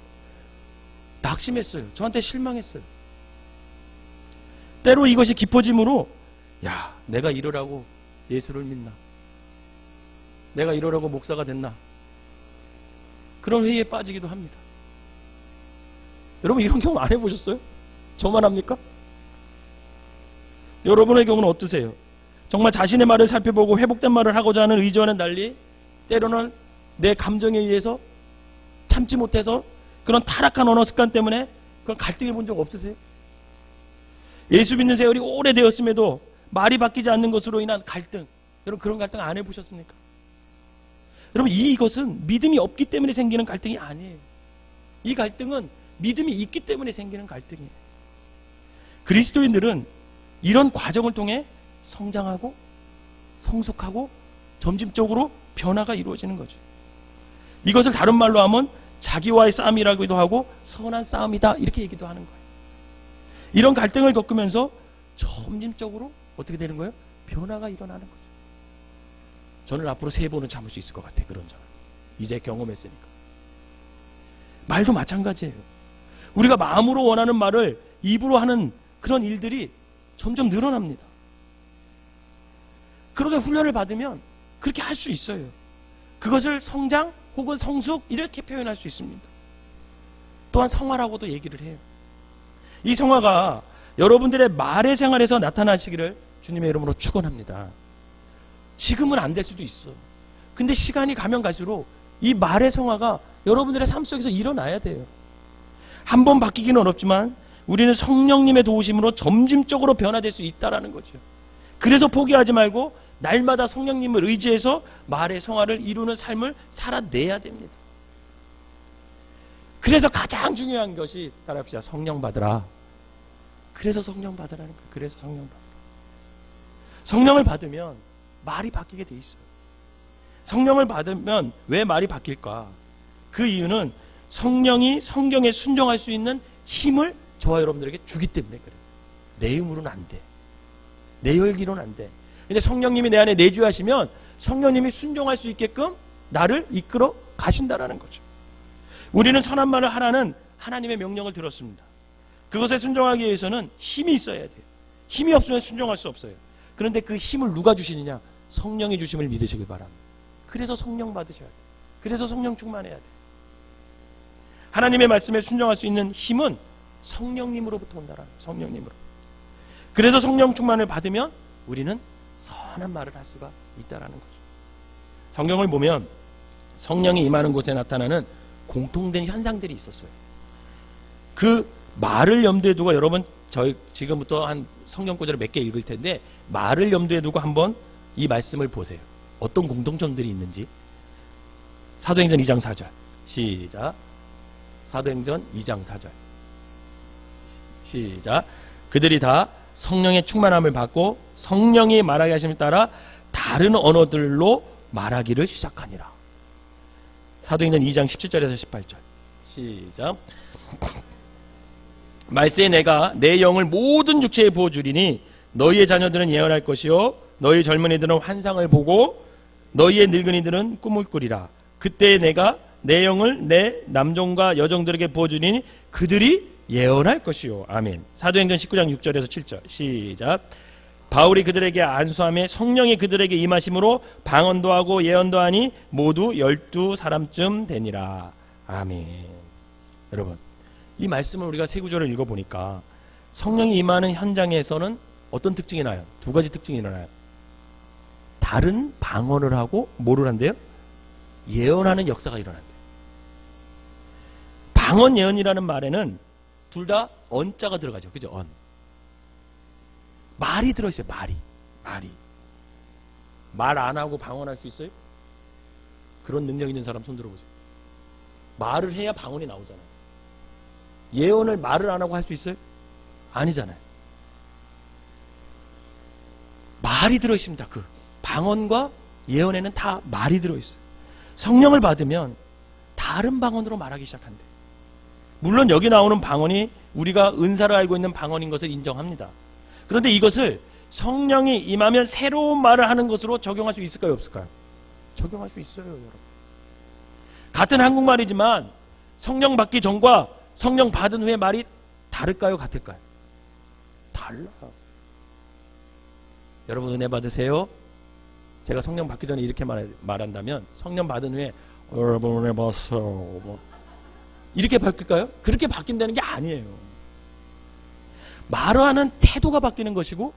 낙심했어요. 저한테 실망했어요. 때로 이것이 깊어짐으로 야, 내가 이러라고 예수를 믿나? 내가 이러라고 목사가 됐나? 그런 회의에 빠지기도 합니다. 여러분 이런 경험 안 해보셨어요? 저만 합니까? 여러분의 경우는 어떠세요? 정말 자신의 말을 살펴보고 회복된 말을 하고자 하는 의지와는 달리 때로는 내 감정에 의해서 참지 못해서 그런 타락한 언어 습관 때문에 그런 갈등해 본 적 없으세요? 예수 믿는 세월이 오래되었음에도 말이 바뀌지 않는 것으로 인한 갈등, 여러분 그런 갈등 안 해보셨습니까? 여러분 이것은 믿음이 없기 때문에 생기는 갈등이 아니에요. 이 갈등은 믿음이 있기 때문에 생기는 갈등이에요. 그리스도인들은 이런 과정을 통해 성장하고 성숙하고 점진적으로 변화가 이루어지는 거죠. 이것을 다른 말로 하면 자기와의 싸움이라고도 하고 선한 싸움이다 이렇게 얘기도 하는 거예요. 이런 갈등을 겪으면서 점진적으로 어떻게 되는 거예요? 변화가 일어나는 거죠. 저는 앞으로 3번은 참을 수 있을 것 같아요. 그런 점을 이제 경험했으니까. 말도 마찬가지예요. 우리가 마음으로 원하는 말을 입으로 하는 그런 일들이 점점 늘어납니다. 그렇게 훈련을 받으면 그렇게 할 수 있어요. 그것을 성장 혹은 성숙 이렇게 표현할 수 있습니다. 또한 성화라고도 얘기를 해요. 이 성화가 여러분들의 말의 생활에서 나타나시기를 주님의 이름으로 축원합니다. 지금은 안 될 수도 있어. 근데 시간이 가면 갈수록 이 말의 성화가 여러분들의 삶 속에서 일어나야 돼요. 한번 바뀌기는 어렵지만 우리는 성령님의 도우심으로 점진적으로 변화될 수 있다는 거죠. 그래서 포기하지 말고 날마다 성령님을 의지해서 말의 성화를 이루는 삶을 살아내야 됩니다. 그래서 가장 중요한 것이 따라합시다. 성령 받으라. 그래서 성령 받으라는 거예요. 그래서 성령 받으라. 성령을 받으면 말이 바뀌게 돼 있어요. 성령을 받으면 왜 말이 바뀔까? 그 이유는 성령이 성경에 순종할 수 있는 힘을 저와 여러분들에게 주기 때문에 그래요. 내 힘으로는 안 돼. 내 열기로는 안 돼. 근데 성령님이 내 안에 내주하시면 성령님이 순종할 수 있게끔 나를 이끌어 가신다라는 거죠. 우리는 선한 말을 하라는 하나님의 명령을 들었습니다. 그것에 순종하기 위해서는 힘이 있어야 돼요. 힘이 없으면 순종할 수 없어요. 그런데 그 힘을 누가 주시느냐? 성령이 주심을 믿으시길 바랍니다. 그래서 성령 받으셔야 돼요. 그래서 성령 충만해야 돼요. 하나님의 말씀에 순종할 수 있는 힘은 성령님으로부터 온다라는 거예요. 성령님으로. 그래서 성령 충만을 받으면 우리는 선한 말을 할 수가 있다라는 거죠. 성경을 보면 성령이 임하는 곳에 나타나는 공통된 현상들이 있었어요. 그 말을 염두에 두고 여러분 저희 지금부터 한 성경 구절을 몇 개 읽을 텐데 말을 염두에 두고 한번 이 말씀을 보세요. 어떤 공통점들이 있는지. 사도행전 2장 4절 시작. 사도행전 2장 4절. 시작. 그들이 다 성령의 충만함을 받고 성령이 말하게 하심에 따라 다른 언어들로 말하기를 시작하니라. 사도행전 2장 17절에서 18절. 시작. 말세에 내가 내 영을 모든 육체에 부어주리니 너희의 자녀들은 예언할 것이요 너희 젊은이들은 환상을 보고 너희의 늙은이들은 꿈을 꾸리라. 그때 내가 내 영을 내 남종과 여종들에게 부어주리니 그들이 예언할 것이요. 아멘. 사도행전 19장 6절에서 7절. 시작. 바울이 그들에게 안수함에 성령이 그들에게 임하심으로 방언도 하고 예언도 하니 모두 12사람쯤 되니라. 아멘. 여러분, 이 말씀을 우리가 세 구절을 읽어보니까 성령이 임하는 현장에서는 어떤 특징이 나요? 두 가지 특징이 일어나요. 다른 방언을 하고 뭐를 한대요? 예언하는 역사가 일어난대요. 방언 예언이라는 말에는 둘 다 언자가 들어가죠. 그죠? 언. 말이 들어있어요. 말이. 말 안 하고 방언할 수 있어요? 그런 능력 있는 사람 손 들어보세요. 말을 해야 방언이 나오잖아요. 예언을 말을 안 하고 할 수 있어요? 아니잖아요. 말이 들어있습니다. 그 방언과 예언에는 다 말이 들어있어요. 성령을 받으면 다른 방언으로 말하기 시작한대. 물론 여기 나오는 방언이 우리가 은사를 알고 있는 방언인 것을 인정합니다. 그런데 이것을 성령이 임하면 새로운 말을 하는 것으로 적용할 수 있을까요? 없을까요? 적용할 수 있어요, 여러분. 같은 한국말이지만 성령 받기 전과 성령 받은 후의 말이 다를까요? 같을까요? 달라요. 여러분 은혜 받으세요. 제가 성령 받기 전에 이렇게 말한다면 성령 받은 후에 여러분 은혜 받으세요 이렇게 바뀔까요? 그렇게 바뀐다는 게 아니에요. 말하는 태도가 바뀌는 것이고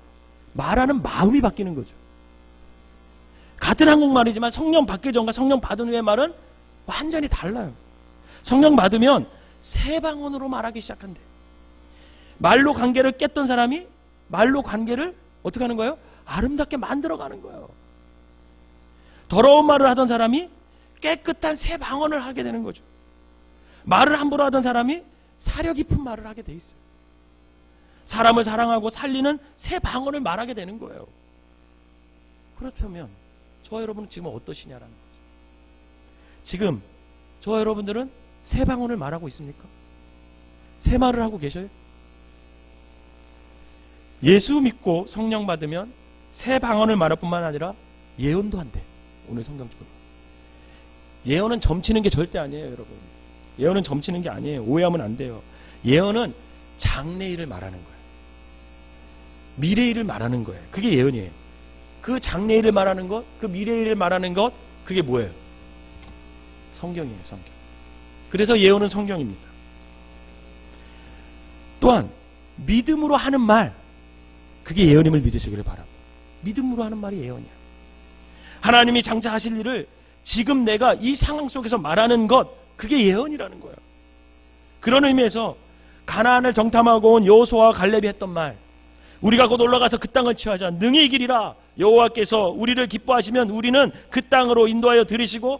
말하는 마음이 바뀌는 거죠. 같은 한국말이지만 성령 받기 전과 성령 받은 후의 말은 완전히 달라요. 성령 받으면 새 방언으로 말하기 시작한대. 말로 관계를 깼던 사람이 말로 관계를 어떻게 하는 거예요? 아름답게 만들어가는 거예요. 더러운 말을 하던 사람이 깨끗한 새 방언을 하게 되는 거죠. 말을 함부로 하던 사람이 사려 깊은 말을 하게 돼 있어요. 사람을 사랑하고 살리는 새 방언을 말하게 되는 거예요. 그렇다면 저와 여러분은 지금 어떠시냐라는 거죠. 지금 저와 여러분들은 새 방언을 말하고 있습니까? 새 말을 하고 계셔요? 예수 믿고 성령 받으면 새 방언을 말할 뿐만 아니라 예언도 한대. 오늘 성경적으로. 예언은 점치는 게 절대 아니에요, 여러분. 예언은 점치는 게 아니에요. 오해하면 안 돼요. 예언은 장래일을 말하는 거예요. 미래일을 말하는 거예요. 그게 예언이에요. 그 장래일을 말하는 것, 그 미래일을 말하는 것, 그게 뭐예요? 성경이에요, 성경. 그래서 예언은 성경입니다. 또한 믿음으로 하는 말, 그게 예언임을 믿으시기를 바랍니다. 믿음으로 하는 말이 예언이야. 하나님이 장차 하실 일을 지금 내가 이 상황 속에서 말하는 것, 그게 예언이라는 거예요. 그런 의미에서 가나안을 정탐하고 온 여호수아와 갈렙이 했던 말, 우리가 곧 올라가서 그 땅을 취하자. 능히 이기리라. 여호와께서 우리를 기뻐하시면 우리는 그 땅으로 인도하여 들이시고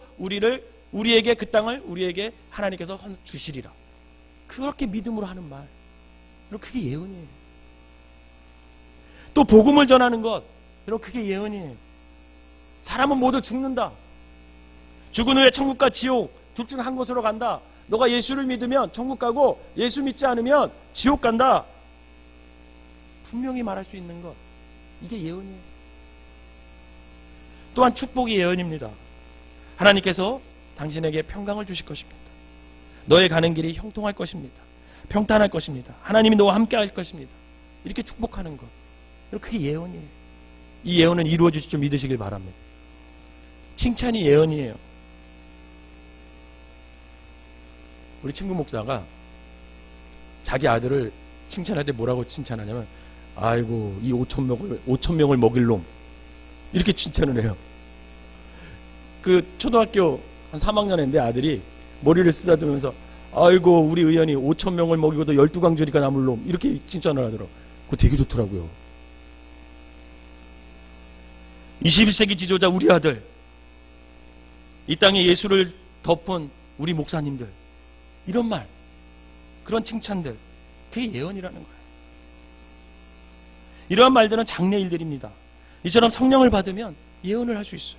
우리에게 그 땅을 우리에게 하나님께서 주시리라. 그렇게 믿음으로 하는 말, 여러분 그게 예언이에요. 또 복음을 전하는 것, 여러분 그게 예언이에요. 사람은 모두 죽는다. 죽은 후에 천국과 지옥 둘 중 한 곳으로 간다. 너가 예수를 믿으면 천국 가고 예수 믿지 않으면 지옥 간다. 분명히 말할 수 있는 것, 이게 예언이에요. 또한 축복이 예언입니다. 하나님께서 당신에게 평강을 주실 것입니다. 너의 가는 길이 형통할 것입니다. 평탄할 것입니다. 하나님이 너와 함께 할 것입니다. 이렇게 축복하는 것, 그게 예언이에요. 이 예언은 이루어질 줄 믿으시길 바랍니다. 칭찬이 예언이에요. 우리 친구 목사가 자기 아들을 칭찬할 때 뭐라고 칭찬하냐면, 아이고 이 5,000명을 먹일 놈, 이렇게 칭찬을 해요. 그 초등학교 한 3학년인데 아들이 머리를 쓰다듬으면서 아이고 우리 의원이 5,000명을 먹이고도 12광주리가 남을 놈, 이렇게 칭찬을 하더라고요. 그거 되게 좋더라고요. 21세기 지도자 우리 아들, 이 땅에 예수를 덮은 우리 목사님들 이런 말, 그런 칭찬들, 그게 예언이라는 거예요. 이러한 말들은 장래일들입니다. 이처럼 성령을 받으면 예언을 할 수 있어요.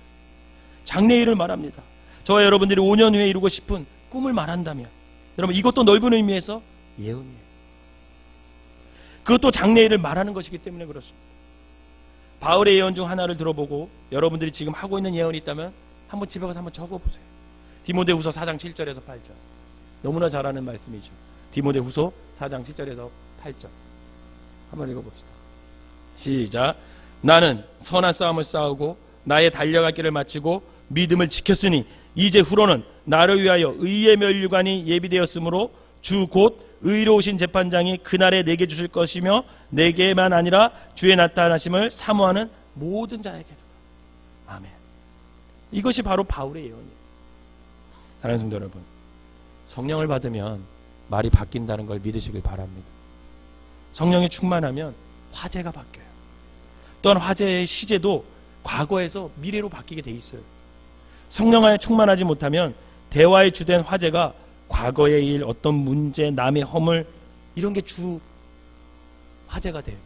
장래일을 말합니다. 저와 여러분들이 5년 후에 이루고 싶은 꿈을 말한다면 여러분 이것도 넓은 의미에서 예언이에요. 그것도 장래일을 말하는 것이기 때문에 그렇습니다. 바울의 예언 중 하나를 들어보고 여러분들이 지금 하고 있는 예언이 있다면 한번 집에 가서 한번 적어보세요. 디모데후서 4장 7절에서 8절. 너무나 잘 아는 말씀이죠. 디모데후서 4장 7절에서 8절. 한번 읽어봅시다. 시작. 나는 선한 싸움을 싸우고 나의 달려갈 길을 마치고 믿음을 지켰으니 이제 후로는 나를 위하여 의의 면류관이 예비되었으므로 주 곧 의로우신 재판장이 그날에 내게 주실 것이며 내게만 아니라 주의 나타나심을 사모하는 모든 자에게도. 아멘. 이것이 바로 바울의 예언이에요. 사랑하는 성도 여러분, 성령을 받으면 말이 바뀐다는 걸 믿으시길 바랍니다. 성령이 충만하면 화제가 바뀌어요. 또한 화제의 시제도 과거에서 미래로 바뀌게 돼 있어요. 성령 안에 충만하지 못하면 대화의 주된 화제가 과거의 일, 어떤 문제, 남의 허물 이런 게 주 화제가 돼요.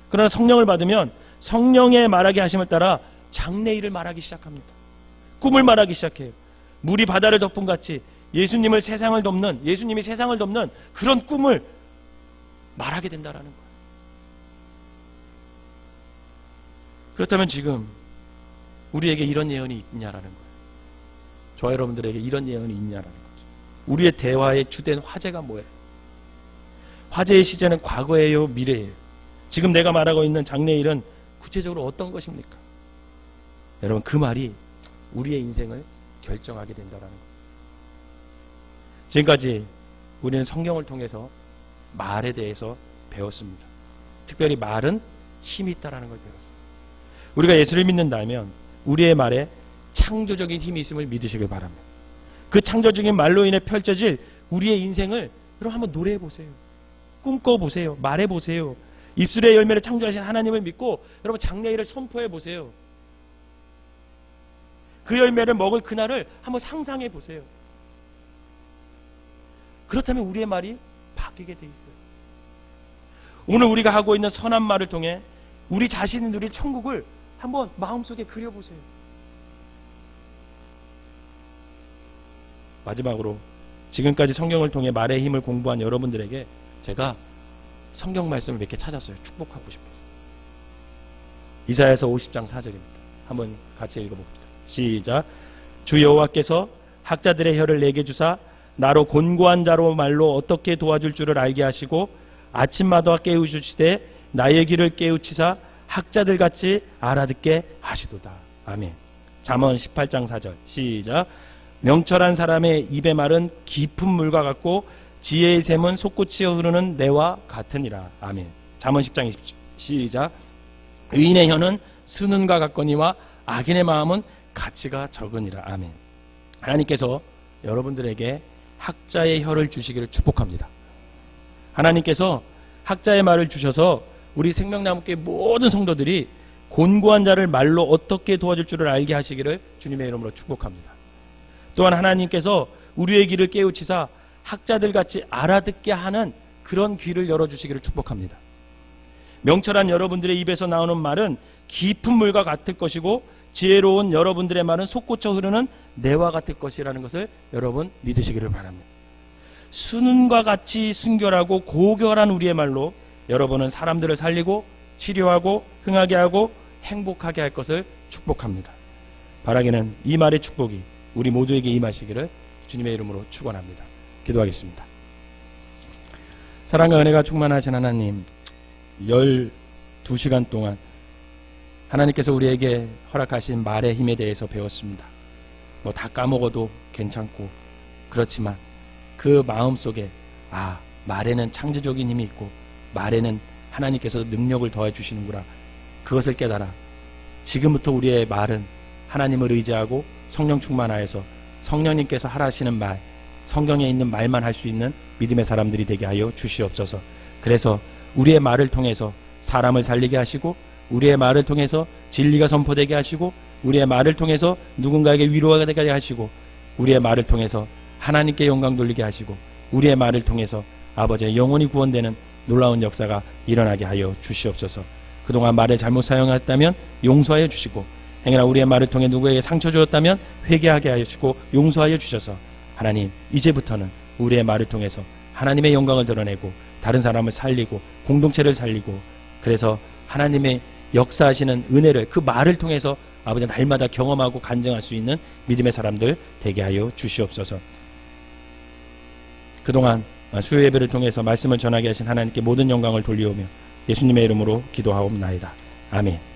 그러나 성령을 받으면 성령의 말하게 하심을 따라 장래일을 말하기 시작합니다. 꿈을 말하기 시작해요. 물이 바다를 덮은 같이 예수님이 세상을 덮는 그런 꿈을 말하게 된다라는 거예요. 그렇다면 지금 우리에게 이런 예언이 있냐라는 거예요. 저와 여러분들에게 이런 예언이 있냐라는 거죠. 우리의 대화의 주된 화제가 뭐예요? 화제의 시제는 과거예요, 미래예요? 지금 내가 말하고 있는 장래일은 구체적으로 어떤 것입니까? 여러분, 그 말이 우리의 인생을 결정하게 된다는 거예요. 지금까지 우리는 성경을 통해서 말에 대해서 배웠습니다. 특별히 말은 힘이 있다는 걸 배웠어요. 우리가 예수를 믿는다면 우리의 말에 창조적인 힘이 있음을 믿으시길 바랍니다. 그 창조적인 말로 인해 펼쳐질 우리의 인생을 여러분 한번 노래해 보세요. 꿈꿔 보세요. 말해 보세요. 입술의 열매를 창조하신 하나님을 믿고 여러분 장래일을 선포해 보세요. 그 열매를 먹을 그날을 한번 상상해 보세요. 그렇다면 우리의 말이 바뀌게 돼 있어요. 오늘 우리가 하고 있는 선한 말을 통해 우리 자신이 누릴 천국을 한번 마음속에 그려보세요. 마지막으로 지금까지 성경을 통해 말의 힘을 공부한 여러분들에게 제가 성경 말씀을 몇 개 찾았어요. 축복하고 싶어서. 이사야서 50장 4절입니다. 한번 같이 읽어봅시다. 시작. 주 여호와께서 학자들의 혀를 내게 주사 나로 곤고한 자로 말로 어떻게 도와줄 줄을 알게 하시고 아침마다 깨우주시되 나의 귀를 깨우치사 학자들같이 알아듣게 하시도다. 아멘. 잠언 18장 4절 시작. 명철한 사람의 입의 말은 깊은 물과 같고 지혜의 샘은 솟구치어 흐르는 내와 같으니라. 아멘. 잠언 10장 20절 시작. 의인의 혀는 수는과 같거니와 악인의 마음은 가치가 적으니라. 아멘. 하나님께서 여러분들에게 학자의 혀를 주시기를 축복합니다. 하나님께서 학자의 말을 주셔서 우리 생명나무교회 모든 성도들이 곤고한 자를 말로 어떻게 도와줄 줄을 알게 하시기를 주님의 이름으로 축복합니다. 또한 하나님께서 우리의 귀를 깨우치사 학자들같이 알아듣게 하는 그런 귀를 열어주시기를 축복합니다. 명철한 여러분들의 입에서 나오는 말은 깊은 물과 같을 것이고 지혜로운 여러분들의 말은 솟구쳐 흐르는 내와 같을 것이라는 것을 여러분 믿으시기를 바랍니다. 수는과 같이 순결하고 고결한 우리의 말로 여러분은 사람들을 살리고 치료하고 흥하게 하고 행복하게 할 것을 축복합니다. 바라기는 이 말의 축복이 우리 모두에게 임하시기를 주님의 이름으로 축원합니다. 기도하겠습니다. 사랑과 은혜가 충만하신 하나님, 12시간 동안 하나님께서 우리에게 허락하신 말의 힘에 대해서 배웠습니다. 뭐 다 까먹어도 괜찮고 그렇지만 그 마음속에 말에는 창조적인 힘이 있고 말에는 하나님께서 능력을 더해 주시는구나, 그것을 깨달아 지금부터 우리의 말은 하나님을 의지하고 성령 충만하여서 성령님께서 하라시는 말, 성경에 있는 말만 할 수 있는 믿음의 사람들이 되게 하여 주시옵소서. 그래서 우리의 말을 통해서 사람을 살리게 하시고 우리의 말을 통해서 진리가 선포되게 하시고 우리의 말을 통해서 누군가에게 위로가 되게 하시고 우리의 말을 통해서 하나님께 영광 돌리게 하시고 우리의 말을 통해서 아버지의 영혼이 구원되는 놀라운 역사가 일어나게 하여 주시옵소서. 그동안 말을 잘못 사용했다면 용서하여 주시고 행여나 우리의 말을 통해 누구에게 상처 주었다면 회개하게 하시고 용서하여 주셔서 하나님 이제부터는 우리의 말을 통해서 하나님의 영광을 드러내고 다른 사람을 살리고 공동체를 살리고 그래서 하나님의 역사하시는 은혜를 그 말을 통해서 아버지 날마다 경험하고 간증할 수 있는 믿음의 사람들 되게 하여 주시옵소서. 그동안 수요 예배를 통해서 말씀을 전하게 하신 하나님께 모든 영광을 돌리오며 예수님의 이름으로 기도하옵나이다. 아멘.